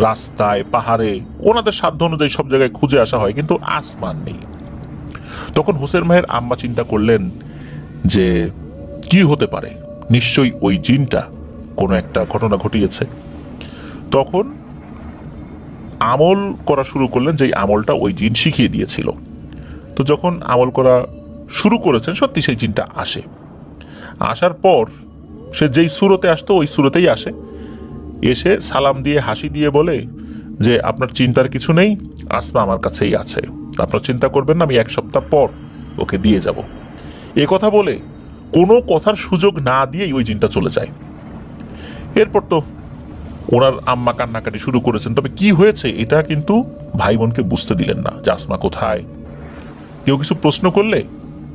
রাস্তায়, পাহাড়ে, ওনাদের সাধ্য অনুযায়ী সব জায়গায় খুঁজে আসা হয়, কিন্তু আসমান নেই। তখন হোসেন ভাইয়ের আম্মা চিন্তা করলেন যে কি হতে পারে, নিশ্চয়ই ওই জিনটা কোনো একটা ঘটনা ঘটিয়েছে। তখন আমল করা শুরু করলেন, যে আমলটা ওই জিন শিখিয়ে দিয়েছিল। তো যখন আমল করা শুরু করেছেন, সত্যি সেই জিনটা আসে। আসার পর সে যেই সুরতে আসতো ওই সুরতেই আসে, এসে সালাম দিয়ে হাসি দিয়ে বলে যে আপনার চিন্তার কিছু নেই, আসমা আমার কাছেই আছে, আপনার চিন্তা করবেন না, আমি 1 সপ্তাহ পর ওকে দিয়ে যাব। এ কথা বলে কোনো কথার সুযোগ না দিয়েই ওই জিনটা চলে যায়। এরপর তো ওনার আম্মা কান্নাকাটি শুরু করেছেন, তবে কি হয়েছে এটা কিন্তু ভাই বোনকে বুঝতে দিলেন না, যে আসমা কোথায়। কেউ কিছু প্রশ্ন করলে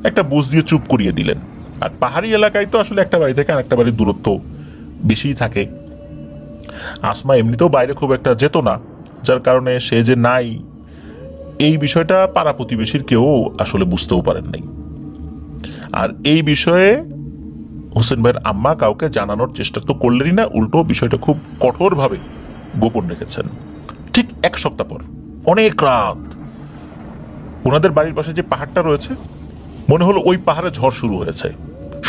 একটা বুঝ দিয়ে চুপ করিয়ে দিলেন। আর পাহাড়ি এলাকায় তো আসলে একটা বাড়ি থেকে আরেকটা বাড়ির দূরত্ব বেশিই থাকে। আসমা এমনিতেও বাইরে খুব একটা যেত না, যার কারণে সে যে নাই এই বিষয়টা পাড়া প্রতিবেশীর কেউ আসলে বুঝতেও পারেন নাই। আর এই বিষয়ে হোসেন ভাইয়ের আম্মা কাউকে জানানোর চেষ্টা তো করলেনই না, উল্টো বিষয়টা খুব কঠোরভাবে গোপন রেখেছেন। ঠিক 1 সপ্তাহ পর অনেক রাত ওনাদের বাড়ির পাশে যে পাহাড়টা রয়েছে, মনে হলো ওই পাহাড়ে ঝড় শুরু হয়েছে,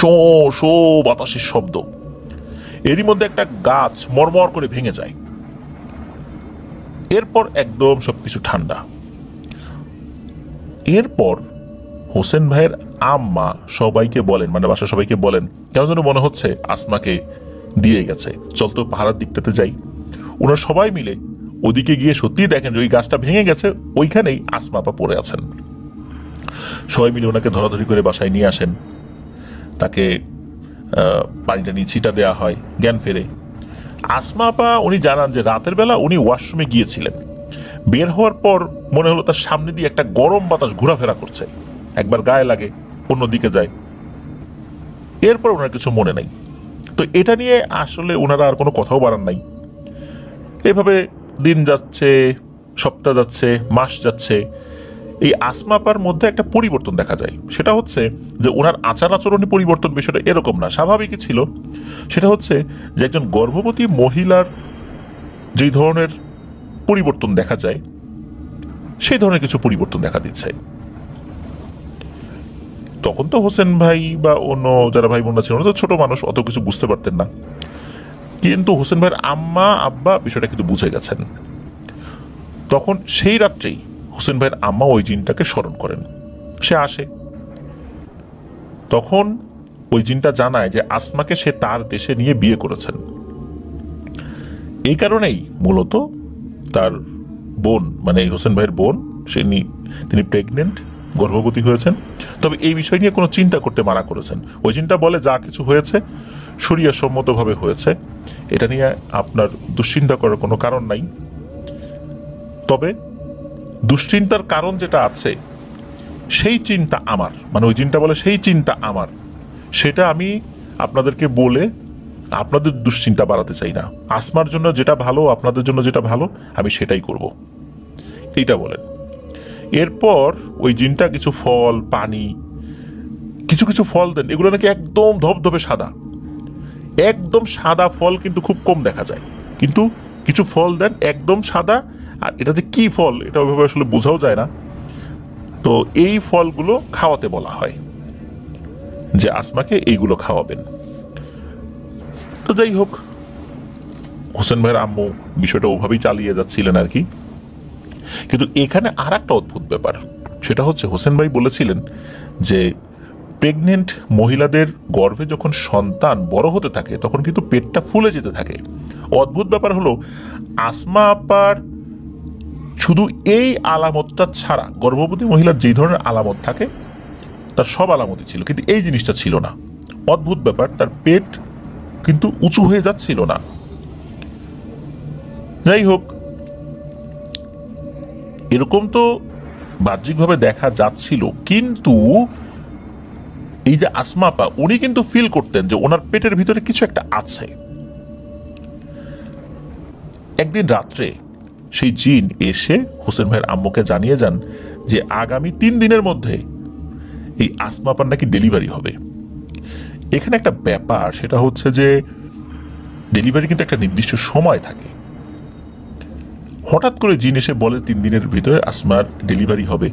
শো শো বাতাসের শব্দ। এরই মধ্যে একটা গাছ মরমর করে ভেঙে যায়। এরপর একদম সবকিছু ঠান্ডা। এরপর হোসেন ভাইয়ের আম্মা সবাইকে বলেন, মানে বাসা সবাইকে বলেন, কেন যেন মনে হচ্ছে আসমাকে দিয়ে গেছে, চল তো পাহাড়ের দিকটাতে যাই। ওনারা সবাই মিলে ওদিকে গিয়ে সত্যিই দেখেন যে ওই গাছটা ভেঙে গেছে, ওইখানেই আসমা আপা পড়ে আছেন। সবাই মিলে ওনাকে ধরাধরি করে বাসায় নিয়ে আসেন, তাকে পানিটা নিয়ে ছিটা দেওয়া হয়, জ্ঞান ফেরে। আসমা আপা উনি জানান যে রাতের বেলা উনি ওয়াশরুমে গিয়েছিলেন, বের হওয়ার পর মনে হলো তার সামনে দিয়ে একটা গরম বাতাস ঘোরাফেরা করছে, একবার গায়ে লাগে অন্যদিকে যায়। এরপর ওনার কিছু মনে নাই। তো এটা নিয়ে আসলে ওনারা আর কোনো কথাও বাড়ান নাই। এভাবে দিন যাচ্ছে, সপ্তাহ যাচ্ছে, মাস যাচ্ছে। এই আসমা আপার মধ্যে একটা পরিবর্তন দেখা যায়। সেটা হচ্ছে যে ওনার আচার আচরণে পরিবর্তন, বিষয়টা এরকম না, স্বাভাবিকই ছিল। সেটা হচ্ছে যে একজন গর্ভবতী মহিলার যেই ধরনের পরিবর্তন দেখা যায়, সেই ধরনের কিছু পরিবর্তন দেখা দিচ্ছে। তখন তো হোসেন ভাই বা অন্য যারা ভাই বোনরা ছিল, তো ছোট মানুষ, অত কিছু বুঝতে পারতেন না। কিন্তু হোসেন ভাইয়ের আম্মা আব্বা বিষয়টা কিন্তু বুঝে গেছেন। তখন সেই রাত্রেই হোসেন ভাইয়ের আম্মা ওই জিনটাকে স্মরণ করেন, সে আসে। তখন ওই জিনটা জানায় যে আসমাকে সে তার দেশে নিয়ে বিয়ে করেছেন। এই কারণেই মূলত তার বোন, মানে হোসেন ভাইয়ের বোন, তিনি প্রেগনেন্ট, গর্ভবতী হয়েছেন। তবে এই বিষয় নিয়ে কোনো চিন্তা করতে মানা করেছেন। ওই জিনটা বলে যা কিছু হয়েছে শরিয়া সম্মতভাবে হয়েছে, এটা নিয়ে আপনার দুশ্চিন্তা করার কোনো কারণ নাই। তবে দুশ্চিন্তার কারণ যেটা আছে, সেই চিন্তা আমার, মানে ওই জিনটা বলে সেই চিন্তা আমার, সেটা আমি আপনাদেরকে বলে আপনাদের দুশ্চিন্তা বাড়াতে চাই না। আসমার জন্য যেটা ভালো, আপনাদের জন্য যেটা ভালো, আমি সেটাই করব, এইটা বলেন। এরপর ওই জিনটা কিছু ফল, পানি, কিছু কিছু ফল দেন, এগুলো নাকি একদম ধবধবে সাদা, একদম সাদা ফল কিন্তু খুব কম দেখা যায়, কিন্তু কিছু ফল দেন একদম সাদা। আর এটা যে কি ফল এটা ওইভাবে আসলে বোঝাও যায় না। তো এই ফলগুলো খাওয়াতে বলা হয়, যে আসমাকে এইগুলো খাওয়াবেন। তো যাই হোক, হোসেন ভাইয়ের আম্মু বিষয়টা ওভাবেই চালিয়ে যাচ্ছিলেন আর কি। কিন্তু এখানে আর একটা অদ্ভুত ব্যাপার, সেটা হচ্ছে হোসেন ভাই বলেছিলেন যে প্রেগনেন্ট মহিলাদের গর্ভে যখন সন্তান বড় হতে থাকে তখন কিন্তু পেটটা ফুলে যেতে থাকে। অদ্ভুত ব্যাপার হলো, আসমা আপার শুধু এই আলামতটা ছাড়া গর্ভবতী মহিলার যেই ধরনের আলামত থাকে তার সব আলামতই ছিল, কিন্তু এই জিনিসটা ছিল না। অদ্ভুত ব্যাপার, তার পেট কিন্তু উঁচু হয়ে যাচ্ছিল না। যাই হোক, এরকম তো বাহ্যিকভাবে দেখা যাচ্ছিল, কিন্তু এই যে আসমা আপা, উনি কিন্তু ফিল করতেন যে ওনার পেটের ভিতরে কিছু একটা আছে। একদিন রাত্রে সেই জিন এসে হোসেন ভাইয়ের আম্মুকে জানিয়ে যান যে আগামী 3 দিনের মধ্যে এই আসমা আপার নাকি ডেলিভারি হবে। এখানে একটা ব্যাপার, সেটা হচ্ছে যে ডেলিভারি কিন্তু একটা নির্দিষ্ট সময় থাকে। হঠাৎ করে জিন এসে বলে 3 দিনের ভিতরে আসমার ডেলিভারি হবে,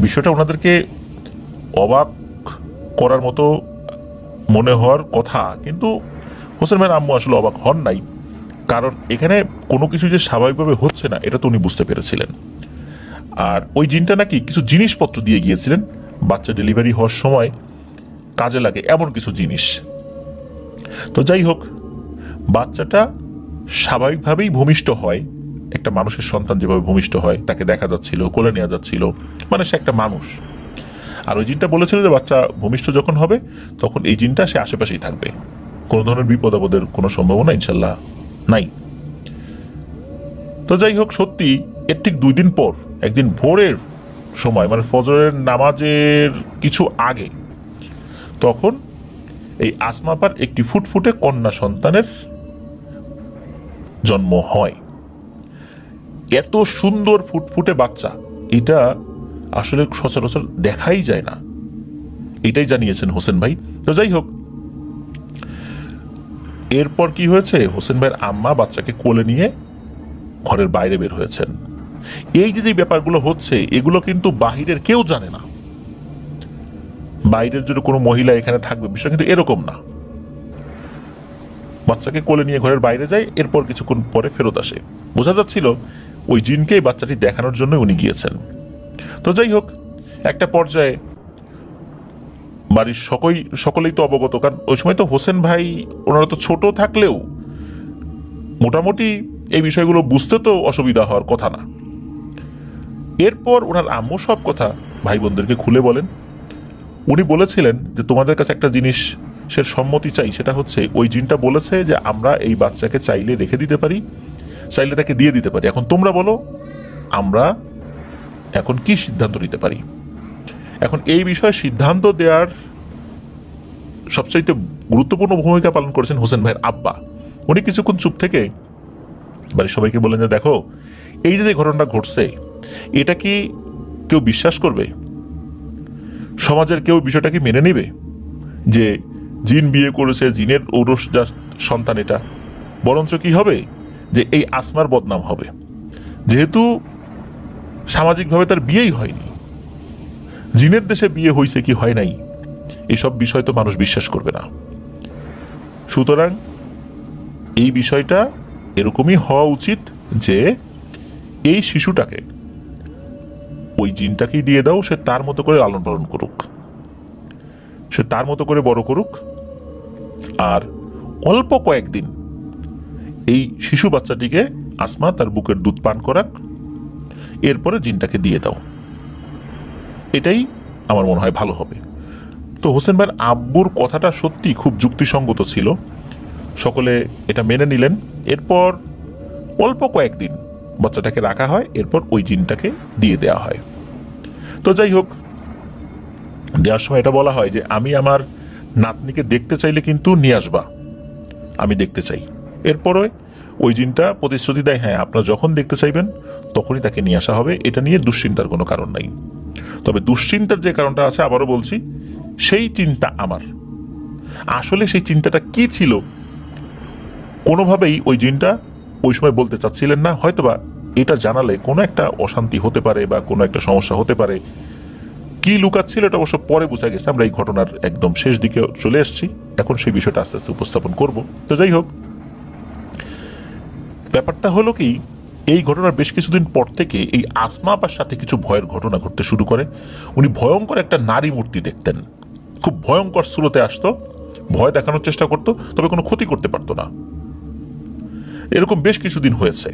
বিষয়টা ওনাদেরকে অবাক করার মতো মনে হওয়ার কথা, কিন্তু হোসেন ভাইয়ের আম্মু আসলে অবাক হন নাই, কারণ এখানে কোনো কিছু যে স্বাভাবিকভাবে হচ্ছে না এটা তো উনি বুঝতে পেরেছিলেন। আর ওই জিনটা নাকি কিছু জিনিসপত্র দিয়ে গিয়েছিলেন বাচ্চা ডেলিভারি হওয়ার সময় কাজে লাগে এমন কিছু জিনিস। তো যাই হোক, বাচ্চাটা স্বাভাবিকভাবেই ভূমিষ্ঠ হয়, একটা মানুষের সন্তান যেভাবে ভূমিষ্ঠ হয় তাকে দেখা যাচ্ছিল, কোলে নেওয়া যাচ্ছিল, মানে সে একটা মানুষ। আর ওই জিনটা বলেছিল যে বাচ্চা ভূমিষ্ঠ যখন হবে তখন এই জিনটা সে আশেপাশেই থাকবে, কোনো ধরনের বিপদ আপদের কোনো সম্ভাবনা ইনশাল্লাহ নাই। তো যাই হোক, সত্যি এর ঠিক 2 দিন পর একদিন ভোরের সময়, মানে ফজরের নামাজের কিছু আগে, তখন এই আসমা আপার একটি ফুটফুটে কন্যা সন্তানের জন্ম হয়। এত সুন্দর ফুটফুটে বাচ্চা, এটা আসলে সচরাচর দেখাই যায় না, এটাই জানিয়েছেন হোসেন ভাই। তো যাই হোক, এরপর কি হয়েছে, হোসেন ভাইয়ের আম্মা বাচ্চাকে কোলে নিয়ে ঘরের বাইরে বের হয়েছেন। এই যে ব্যাপারগুলো হচ্ছে এগুলো কিন্তু বাহিরের কেউ জানে না, বাইরের যদি কোনো মহিলা এখানে থাকবে বিষয় কিন্তু এরকম না। বাচ্চাকে কোলে নিয়ে ঘরের বাইরে যায়, এরপর কিছুক্ষণ পরে ফেরত আসে। বোঝা যাচ্ছিল ওই জিনকেই বাচ্চাটি দেখানোর জন্য উনি গিয়েছেন। তো যাই হোক, একটা পর্যায়ে বাড়ির সকলেই তো অবগত, কারণ ওই সময় তো হোসেন ভাই ওনারা তো ছোট থাকলেও মোটামুটি এই বিষয়গুলো বুঝতে তো অসুবিধা হওয়ার কথা না। এরপর ওনার আম্মু সব কথা ভাই বোনদেরকে খুলে বলেন। উনি বলেছিলেন যে তোমাদের কাছে একটা জিনিসের সম্মতি চাই, সেটা হচ্ছে ওই জিনটা বলেছে যে আমরা এই বাচ্চাকে চাইলে রেখে দিতে পারি, চাইলে তাকে দিয়ে দিতে পারি। এখন তোমরা বলো আমরা এখন কি সিদ্ধান্ত নিতে পারি। এখন এই বিষয়ে সিদ্ধান্ত দেওয়ার সবচাইতে গুরুত্বপূর্ণ ভূমিকা পালন করেছেন হোসেন ভাইয়ের আব্বা। উনি কিছুক্ষণ চুপ থেকে বাড়ির সবাইকে বলেন যে দেখো, এই যে ঘটনাটা ঘটছে এটা কি কেউ বিশ্বাস করবে? সমাজের কেউ বিষয়টা কি মেনে নেবে যে জিন বিয়ে করেছে, জিনের ঔরস যা সন্তান এটা? বরঞ্চ কি হবে যে এই আসমার বদনাম হবে, যেহেতু সামাজিকভাবে তার বিয়েই হয়নি, জিনের দেশে বিয়ে হয়েছে কি হয় নাই এসব বিষয় তো মানুষ বিশ্বাস করবে না। সুতরাং এই বিষয়টা এরকমই হওয়া উচিত যে এই শিশুটাকে ওই জিনটাকেই দিয়ে দাও, সে তার মতো করে লালন পালন করুক, সে তার মতো করে বড় করুক, আর অল্প কয়েকদিন এই শিশু বাচ্চাটিকে আসমা তার বুকের দুধ পান করাক, এরপরে জিনটাকে দিয়ে দাও। এটাই আমার মনে হয় ভালো হবে। তো হোসেন ভাইয়ের আব্বুর কথাটা সত্যি খুব যুক্তিসঙ্গত ছিল, সকলে এটা মেনে নিলেন। এরপর অল্প কয়েকদিন বাচ্চাটাকে রাখা হয়, এরপর ওই জিনটাকে দিয়ে দেওয়া হয়। তো যাই হোক, দেওয়ার সময় এটা বলা হয় যে আমি আমার নাতনিকে দেখতে চাইলে কিন্তু নিয়ে আসবা, আমি দেখতে চাই। এরপরে ওই জিনটা প্রতিশ্রুতি দেয়, হ্যাঁ আপনারা যখন দেখতে চাইবেন তখনই তাকে নিয়ে আসা হবে, এটা নিয়ে দুশ্চিন্তার কোনো কারণ নাই। তবে দুশ্চিন্তার যে কারণটা আছে, আবারও বলছি, সেই চিন্তা আমার, আসলে সেই চিন্তাটা কি ছিল কোনোভাবেই ওই জিনটা ওই সময় বলতে চাচ্ছিলেন না। হয়তোবা এটা জানালে কোনো একটা অশান্তি হতে পারে বা কোনো একটা সমস্যা হতে পারে, কি লুকাচ্ছিল এটা অবশ্য পরে বোঝা গেছে। আমরা এই ঘটনার একদম শেষ দিকে চলে এসেছি, এখন সেই বিষয়টা আস্তে আস্তে উপস্থাপন করব। তো যাই হোক, ব্যাপারটা হলো কি, এই ঘটনার বেশ কিছুদিন পর থেকে এই আসমা আপার সাথে কিছু ভয়ের ঘটনা ঘটতে শুরু করে। উনি ভয়ঙ্কর একটা নারী মূর্তি দেখতেন, খুব ভয়ঙ্কর স্রোতে আসতো, ভয় দেখানোর চেষ্টা করতো, তবে কোনো ক্ষতি করতে পারতো না। এরকম বেশ কিছুদিন হয়েছে।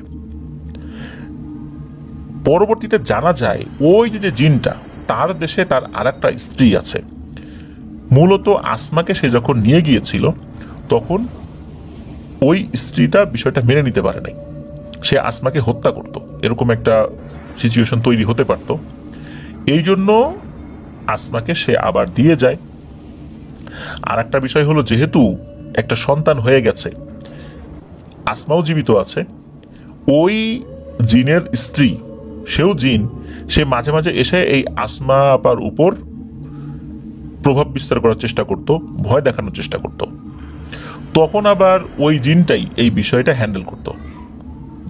পরবর্তীতে জানা যায় ওই যে জিনটা, তার দেশে তার আর একটা স্ত্রী আছে। মূলত আসমাকে সে যখন নিয়ে গিয়েছিল তখন ওই স্ত্রীটা বিষয়টা মেনে নিতে পারে নাই। সে আসমাকে হত্যা করত, এরকম একটা সিচুয়েশন তৈরি হতে পারত। এই জন্য আসমাকে সে আবার দিয়ে যায়। আর একটা বিষয় হলো, যেহেতু একটা সন্তান হয়ে গেছে, আসমাও জীবিত আছে, ওই জিনের স্ত্রী, সেও জিন, সে মাঝে মাঝে এসে এই আসমা আপার উপর প্রভাব বিস্তার করার চেষ্টা করত, ভয় দেখানোর চেষ্টা করত। তখন আবার ওই জিনটাই এই বিষয়টা হ্যান্ডেল করত,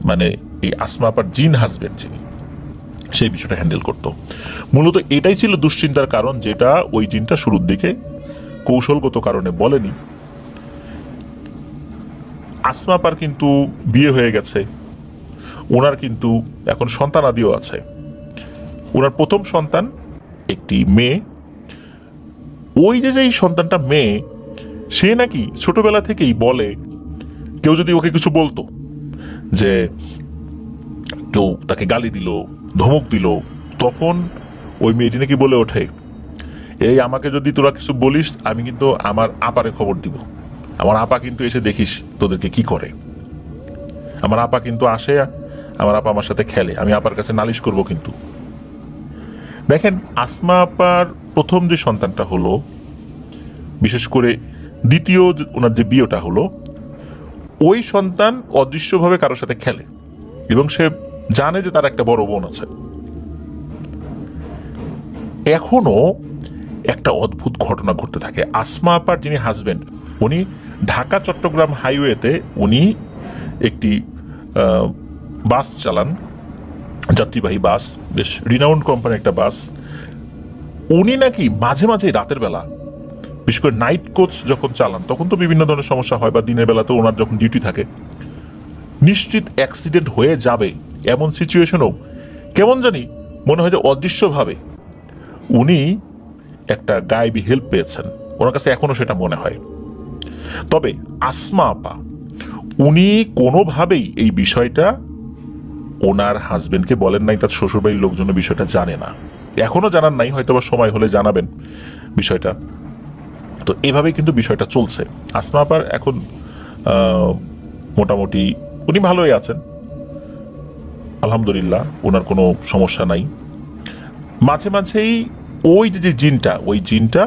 মানে এই আসমা আপার জিন হাজবেন্ড যিনি, সেই বিষয়টা হ্যান্ডেল করত। মূলত এটাই ছিল দুশ্চিন্তার কারণ, যেটা ওই জিনটা শুরুর দিকে কৌশলগত কারণে বলেনি। আসমা আপার কিন্তু বিয়ে হয়ে গেছে, ওনার কিন্তু এখন সন্তানাদিও আছে। ওনার প্রথম সন্তান একটি মেয়ে। ওই যে যেই সন্তানটা মেয়ে, সে নাকি ছোটবেলা থেকেই বলে, কেউ যদি ওকে কিছু বলতো, যে কেউ তাকে গালি দিল, ধমক দিল, তখন ওই মেয়েটি নাকি বলে ওঠে, এই আমাকে যদি তোরা কিছু বলিস, আমি কিন্তু আমার আপারে খবর দিব, আমার আপা কিন্তু এসে দেখিস তোদেরকে কি করে, আমার আপা কিন্তু আসে, আমার আপা আমার সাথে খেলে, আমি আপার কাছে নালিশ করব কিন্তু। দেখেন, আসমা আপার প্রথম যে সন্তানটা হলো, বিশেষ করে দ্বিতীয় ওনার যে বিয়েটা হলো, ওই সন্তান অদৃশ্যভাবে কারোর সাথে খেলে এবং সে জানে যে তার একটা বড় বোন আছে। এখনো একটা অদ্ভুত ঘটনা ঘটতে থাকে। আসমা আপার যিনি হাজবেন্ড, উনি ঢাকা চট্টগ্রাম হাইওয়েতে উনি একটি বাস চালান, যাত্রীবাহী বাস, বেশ রিনাউন্ড কোম্পানি একটা বাস। উনি নাকি মাঝে মাঝে রাতের বেলা, বিশেষ করে নাইট কোচ যখন চালান, তখন তো বিভিন্ন ধরনের সমস্যা হয়, বা দিনের বেলাতে ওনার যখন ডিউটি থাকে, নিশ্চিত অ্যাক্সিডেন্ট হয়ে যাবে এমন সিচুয়েশনও কেমন জানি মনে হয় যে অদৃশ্যভাবে উনি একটা গায়েবী হেল্প পেয়েছেন, ওনার কাছে এখনো সেটা মনে হয়। তবে আসমা আপা, উনি কোনোভাবেই এই বিষয়টা ওনার হাজবেন্ডকে বলেন নাই, তার শ্বশুরবাড়ির লোকজন বিষয়টা জানে না, এখনো জানান নাই, হয়তো বা সময় হলে জানাবেন বিষয়টা। তো এভাবেই কিন্তু বিষয়টা চলছে। আসমা আপার এখন মোটামুটি উনি ভালোই আছেন, আলহামদুলিল্লাহ, ওনার কোনো সমস্যা নাই। মাঝে মাঝেই ওই যে জিনটা, ওই জিনটা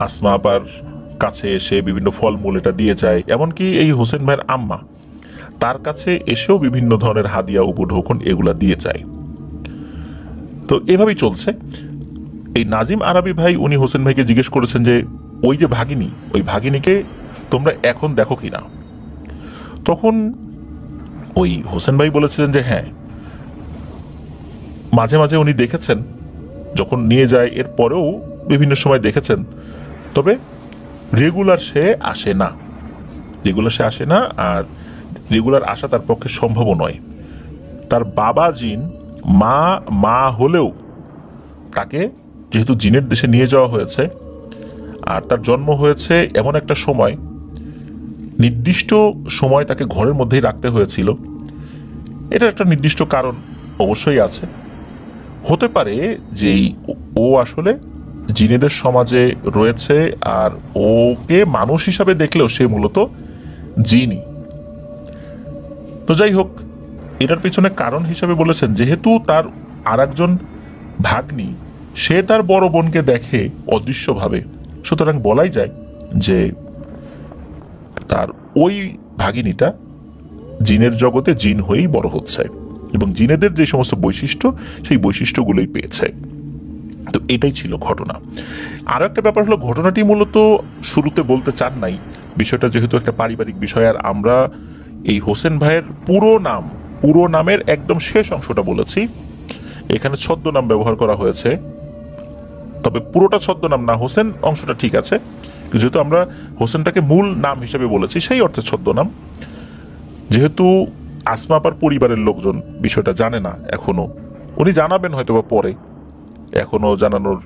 আসমা আপার কাছে এসে বিভিন্ন ফলমূল এটা দিয়ে যায়, এমনকি এই হোসেন ভাইয়ের আম্মা তার কাছে এসেও বিভিন্ন ধরনের হাদিয়া, উপঢৌকন এগুলা দিয়ে যায়। তো এভাবেই চলছে। এই নাজিম আরাবী ভাই উনি হোসেন ভাইকে জিজ্ঞেস করেছেন যে ওই যে ভাগিনী, ওই ভাগিনীকে তোমরা এখন দেখো কিনা। তখন ওই হোসেন ভাই বলেছিলেন যে হ্যাঁ, মাঝে মাঝে উনি দেখেছেন, যখন নিয়ে যায় এর পরেও বিভিন্ন সময় দেখেছেন, তবে রেগুলার সে আসে না, রেগুলার সে আসে না, আর রেগুলার আসা তার পক্ষে সম্ভব নয়। তার বাবা জিন, মা হলেও তাকে যেহেতু জিনের দেশে নিয়ে যাওয়া হয়েছে, আর তার জন্ম হয়েছে এমন একটা সময়, নির্দিষ্ট সময় তাকে ঘরের মধ্যেই রাখতে হয়েছিল, এটা একটা নির্দিষ্ট কারণ অবশ্যই আছে। হতে পারে যে ও আসলে জিনেদের সমাজে রয়েছে, আর ওকে মানুষ হিসাবে দেখলেও সে মূলত জিনই। তো যাই হোক, এটার পিছনে কারণ হিসাবে বলেছেন, যেহেতু তার আর একজন ভাগ্নি, সে তার বড় বোনকে দেখে অদৃশ্যভাবে, সুতরাং বলাই যায় যে তার ওই ভাগিনীটা জিনের জগতে জিন হয়েই বড় হচ্ছে, এবং জিনেদের যে সমস্ত বৈশিষ্ট্য, সেই বৈশিষ্ট্যগুলোই পেয়েছে। তো এটাই ছিল ঘটনা। আরো একটা ব্যাপার হলো, ঘটনাটি মূলত শুরুতে বলতে চান নাই, বিষয়টা যেহেতু একটা পারিবারিক বিষয়, আর আমরা এই হোসেন ভাইয়ের পুরো নামের একদম শেষ অংশটা বলেছি। এখানে ছদ্মনাম ব্যবহার করা হয়েছে, তবে পুরোটা ছদ্মনাম না, হোসেন অংশটা ঠিক আছে, যেহেতু আমরা হোসেনটাকে মূল নাম হিসেবে বলেছি, সেই অর্থে ছদ্মনাম। যেহেতু আসমা আপার পরিবারের লোকজন বিষয়টা জানে না এখনো, উনি জানাবেন হয়তো বা পরে, এখনো জানানোর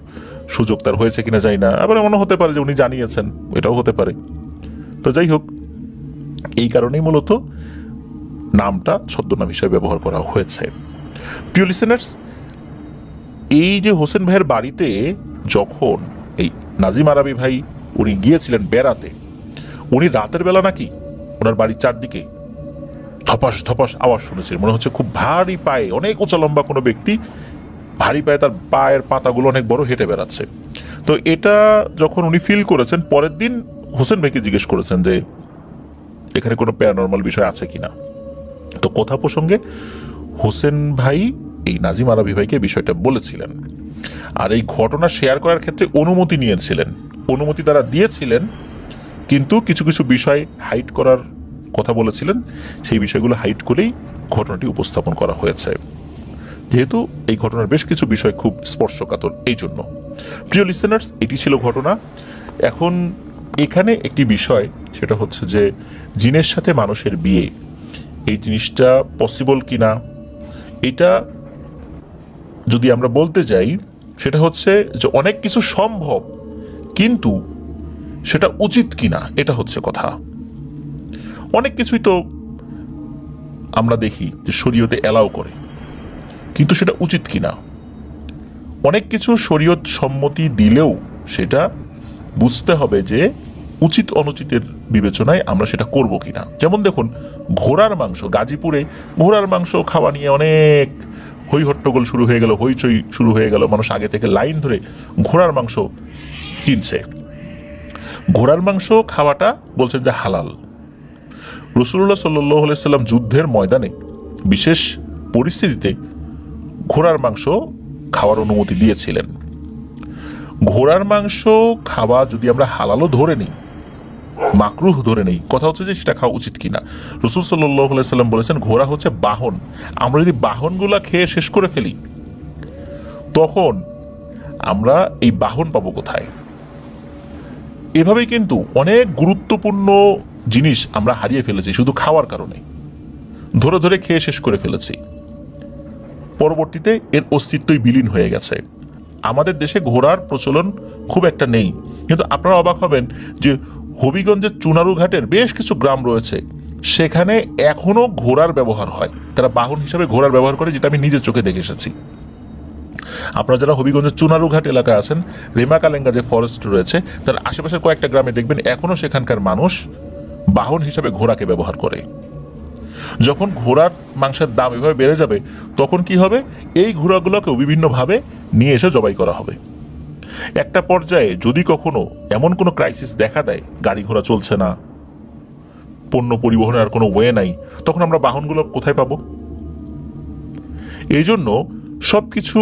সুযোগ তার হয়েছে কিনা জানি না, আবার এমনও হতে পারে যে উনি জানিয়েছেন, এটাও হতে পারে। তো যাই হোক, এই কারণেই মূলত নামটা ছদ্মনাম হিসেবে ব্যবহার করা হয়েছে। প্রিয় লিসেনার্স, এই যে হোসেন ভাইয়ের বাড়িতে যখন এই নাজিম আরাবী ভাই উনি গিয়েছিলেন বেড়াতে, উনি রাতের বেলা নাকি ওনার বাড়ির চারদিকে ধপাস ধপাস আওয়াজ শুনেছি, মনে হচ্ছে খুব ভারী পায়ে, অনেক উঁচা লম্বা কোনো ব্যক্তি ভারী পায়ে, তার পায়ের পাতাগুলো অনেক বড়, হেঁটে বেড়াচ্ছে। তো এটা যখন উনি ফিল করেছেন, পরের দিন হোসেন ভাইকে জিজ্ঞেস করেছেন যে এখানে কোনো প্যারানর্মাল বিষয় আছে কিনা। তো কথা প্রসঙ্গে হোসেন ভাই এই নাজিম আরাফি ভাইকে বিষয়টা বলেছিলেন, আর এই ঘটনা শেয়ার করার ক্ষেত্রে অনুমতি নিয়েছিলেন। অনুমতি তারা দিয়েছিলেন, কিন্তু কিছু কিছু বিষয় হাইড করার কথা বলেছিলেন, সেই বিষয়গুলো হাইড করেই ঘটনাটি উপস্থাপন করা হয়েছে, যেহেতু এই ঘটনার বেশ কিছু বিষয় খুব স্পর্শকাতর। এই জন্য প্রিয় লিসেনার্স, এটি ছিল ঘটনা। এখন এখানে একটি বিষয়, সেটা হচ্ছে যে জিনের সাথে মানুষের বিয়ে, এই জিনিসটা পসিবল কিনা, এটা যদি আমরা বলতে যাই, সেটা হচ্ছে যে অনেক কিছু সম্ভব, কিন্তু সেটা উচিত কিনা এটা হচ্ছে কথা। অনেক কিছুই তো আমরা দেখি যে শরীয়তে এলাও করে, কিন্তু সেটা উচিত কিনা। অনেক কিছু শরীয়ত সম্মতি দিলেও সেটা বুঝতে হবে যে উচিত অনুচিতের বিবেচনায় আমরা সেটা করব কিনা। যেমন দেখুন, ঘোড়ার মাংস, গাজীপুরে ঘোড়ার মাংস খাওয়া নিয়ে অনেক হই হট্টগোল শুরু হয়ে গেল, হইচই শুরু হয়ে গেল, মানুষ আগে থেকে লাইন ধরে ঘোড়ার মাংস কিনছে। ঘোড়ার মাংস খাওয়াটা বলছে যে হালাল। রাসূলুল্লাহ সাল্লাল্লাহু আলাইহি সাল্লাম যুদ্ধের ময়দানে বিশেষ পরিস্থিতিতে ঘোড়ার মাংস খাওয়ার অনুমতি দিয়েছিলেন। ঘোড়ার মাংস খাওয়া যদি আমরা হালালও ধরে নিই, মাকরুহ ধরে নেই, কথা হচ্ছে যে সেটা খাওয়া উচিত কিনা। রাসূল সাল্লাল্লাহু আলাইহি সাল্লাম বলেছেন ঘোড়া হচ্ছে বাহন, আমরা যদি বাহনগুলা খেয়ে শেষ করে ফেলি, তখন আমরা এই বাহন পাবো কোথায়? এভাবেই কিন্তু অনেক গুরুত্বপূর্ণ জিনিস আমরা হারিয়ে ফেলেছি শুধু খাওয়ার কারণে, ধরে ধরে খেয়ে শেষ করে ফেলেছি, পরবর্তীতে এর অস্তিত্বই বিলীন হয়ে গেছে। আমাদের দেশে ঘোড়ার প্রচলন খুব একটা নেই, কিন্তু আপনারা অবাক হবেন যে হবিগঞ্জের চুনারুঘাটের বেশ কিছু গ্রাম রয়েছে, সেখানে এখনো ঘোড়ার ব্যবহার হয়, তারা বাহন হিসাবে ঘোড়ার ব্যবহার করে, যেটা আমি নিজের চোখে দেখে এসেছি। আপনারা যারা হবিগঞ্জের চুনারুঘাট এলাকায় আছেন, রেমাকালেঙ্গা যে ফরেস্ট রয়েছে, তার আশেপাশের কয়েকটা গ্রামে দেখবেন এখনো সেখানকার মানুষ বাহন হিসাবে ঘোড়াকে ব্যবহার করে। যখন ঘোড়ার মাংসের দাম এভাবে বেড়ে যাবে, তখন কি হবে? এই ঘোড়াগুলোকেও বিভিন্নভাবে নিয়ে এসে জবাই করা হবে। একটা পর্যায়ে যদি কখনো এমন কোনো ক্রাইসিস দেখা দেয়, গাড়ি ঘোড়া চলছে না, পণ্য পরিবহনের আর কোনো ওয়ে নাই, তখন আমরা বাহনগুলো কোথায় পাবো? এই জন্য সবকিছু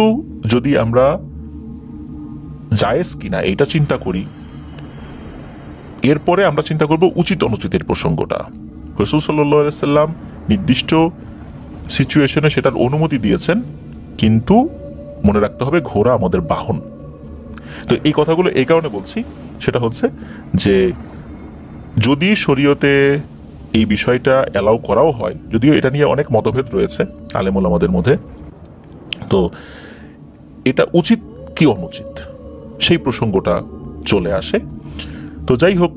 যদি আমরা জায়েজ কিনা এটা চিন্তা করি, এরপরে আমরা চিন্তা করব উচিত অনুচিতের প্রসঙ্গটা। রাসূল সাল্লাল্লাহু আলাইহি সাল্লাম নির্দিষ্ট সিচুয়েশনে সেটার অনুমতি দিয়েছেন, কিন্তু মনে রাখতে হবে ঘোড়া আমাদের বাহন। তো এই কথাগুলো এই কারণে বলছি, সেটা হচ্ছে যে যদি শরীয়তে এই বিষয়টা অ্যালাউ করাও হয়, যদিও এটা নিয়ে অনেক মতভেদ রয়েছে আলেম ওলামাদের মধ্যে, তো এটা উচিত কি অনুচিত সেই প্রসঙ্গটা চলে আসে। তো যাই হোক,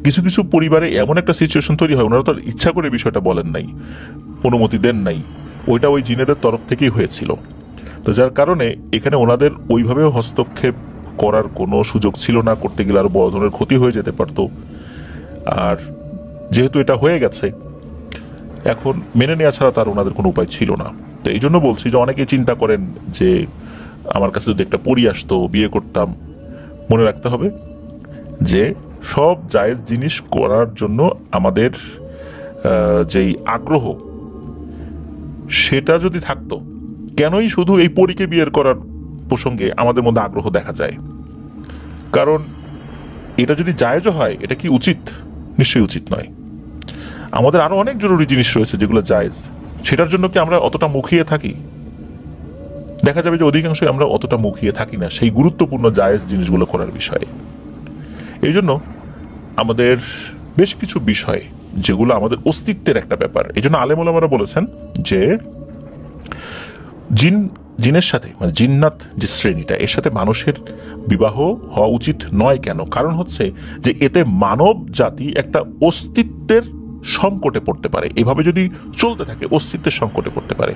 কিছু কিছু পরিবারে এমন একটা সিচুয়েশন তৈরি হয়, ওনারা তো ইচ্ছা করে বিষয়টা বলেন নাই, অনুমতি দেন নাই, ওইটা ওই জিনেদের তরফ থেকেই হয়েছিল। তো যার কারণে এখানে ওনাদের ওইভাবেও হস্তক্ষেপ করার কোনো সুযোগ ছিল না, করতে গেলে আরো বড় ধরনের ক্ষতি হয়ে যেতে পারতো। আর যেহেতু এটা হয়ে গেছে, এখন মেনে নেওয়া ছাড়া তার ওনাদের কোনো উপায় ছিল না। তো এই জন্য বলছি যে অনেকে চিন্তা করেন যে আমার কাছে যদি একটা পরি আসতো, বিয়ে করতাম। মনে রাখতে হবে যে সব জায়েজ জিনিস করার জন্য আমাদের যেই আগ্রহ, সেটা যদি থাকতো, কেনই শুধু এই পরীকে বিয়ের করার প্রসঙ্গে আমাদের মধ্যে আগ্রহ দেখা যায়? কারণ এটা যদি জায়েজও হয়, এটা কি উচিত? নিশ্চয়ই উচিত নয়। আমাদের আরো অনেক জরুরি জিনিস রয়েছে যেগুলো জায়েজ, সেটার জন্য কি আমরা অতটা মুখিয়ে থাকি? দেখা যাবে যে অধিকাংশই আমরা অতটা মুখিয়ে থাকি না সেই গুরুত্বপূর্ণ জায়েজ জিনিসগুলো করার বিষয়ে। এই জন্য আমাদের বেশ কিছু বিষয় যেগুলো আমাদের অস্তিত্বের একটা ব্যাপার, এই জন্য আলেম ওলামারা বলেছেন যে জিনের সাথে, মানে জিন্নাত যে শ্রেণীটা, এর সাথে মানুষের বিবাহ হওয়া উচিত নয়। কেন? কারণ হচ্ছে যে এতে মানব জাতি একটা অস্তিত্বের সংকটে পড়তে পারে। এভাবে যদি চলতে থাকে অস্তিত্বের সংকটে পড়তে পারে।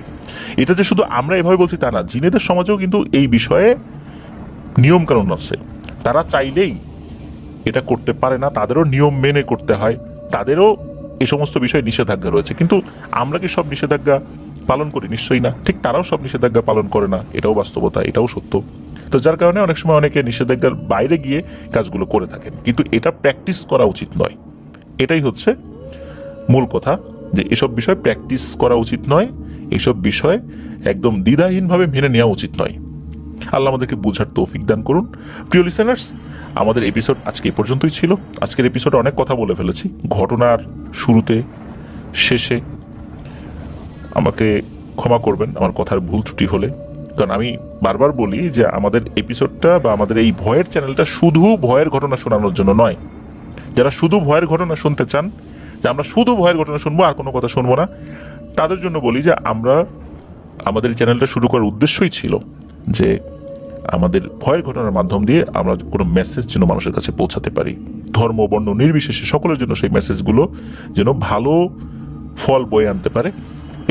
এটা যে শুধু আমরা এভাবে বলছি তা না, জিনেদের সমাজেও কিন্তু এই বিষয়ে নিয়ম কানুন আছে। তারা চাইলেই এটা করতে পারে না, তাদেরও নিয়ম মেনে করতে হয়, তাদেরও এই সমস্ত বিষয়ে নিষেধাজ্ঞা রয়েছে, কিন্তু আমরা কি সব নিষেধাজ্ঞা পালন করি? নিশ্চয়ই না। ঠিক তারাও সব নিষেধাজ্ঞা পালন করে না, এটাও বাস্তবতা, এটাও সত্য। তো যার কারণে অনেক সময় অনেকে নিষেধাজ্ঞার বাইরে গিয়ে কাজগুলো করে থাকেন, কিন্তু এটা প্র্যাকটিস করা উচিত নয়। এটাই হচ্ছে মূল কথা, যে এসব বিষয় প্র্যাকটিস করা উচিত নয়, এসব বিষয় একদম দ্বিধাহীনভাবে মেনে নেওয়া উচিত নয়। আল্লাহ আমাদেরকে বুঝার তৌফিক দান করুন। প্রিয় লিসেনার্স, আমাদের এপিসোড আজকে এই পর্যন্তই ছিল। আজকের এপিসোডে অনেক কথা বলে ফেলেছি, ঘটনার শুরুতে শেষে। আমাকে ক্ষমা করবেন আমার কথার ভুল ত্রুটি হলে, কারণ আমি বারবার বলি যে আমাদের এপিসোডটা বা আমাদের এই ভয়ের চ্যানেলটা শুধু ভয়ের ঘটনা শোনানোর জন্য নয়। যারা শুধু ভয়ের ঘটনা শুনতে চান, যে আমরা শুধু ভয়ের ঘটনা শুনবো আর কোনো কথা শুনবো না, তাদের জন্য বলি যে আমাদের চ্যানেলটা শুরু করার উদ্দেশ্যই ছিল যে আমাদের ভয়ের ঘটনার মাধ্যম দিয়ে আমরা কোনো মেসেজ যেন মানুষের কাছে পৌঁছাতে পারি, ধর্ম বর্ণ নির্বিশেষে সকলের জন্য সেই মেসেজগুলো যেন ভালো ফল বয়ে আনতে পারে।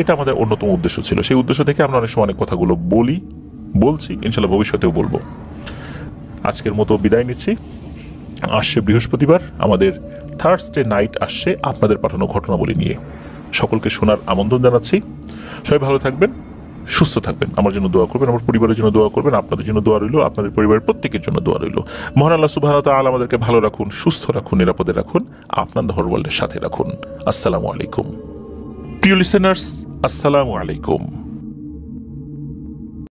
এটা আমাদের অন্যতম উদ্দেশ্য ছিল। সেই উদ্দেশ্য থেকে আমরা অনেক সময় অনেক কথাগুলো বলছি, ইনশাল্লাহ ভবিষ্যতেও বলবো। আজকের মতো বিদায় নিচ্ছি। আসছে বৃহস্পতিবার আমাদের থার্সডে নাইট আসছে আপনাদের পাঠানো ঘটনাবলী নিয়ে। সকলকে শোনার আমন্ত্রণ জানাচ্ছি। সবাই ভালো থাকবেন, সুস্থ থাকবেন, আমার জন্য দোয়া করবেন, আমার পরিবারের জন্য দোয়া করবেন, আপনাদের জন্য দোয়া রইল, আপনাদের পরিবারের প্রত্যেকের জন্য দোয়া রইল। মহান আল্লাহ সুবহানাহু ওয়া তাআলা আমাদেরকে ভালো রাখুন, সুস্থ রাখুন, নিরাপদে রাখুন, আপনার ওয়ার্ল্ডের সাথে রাখুন। আসসালামু আলাইকুম। প্রিয় লিসেনার্স, আসসালামু আলাইকুম।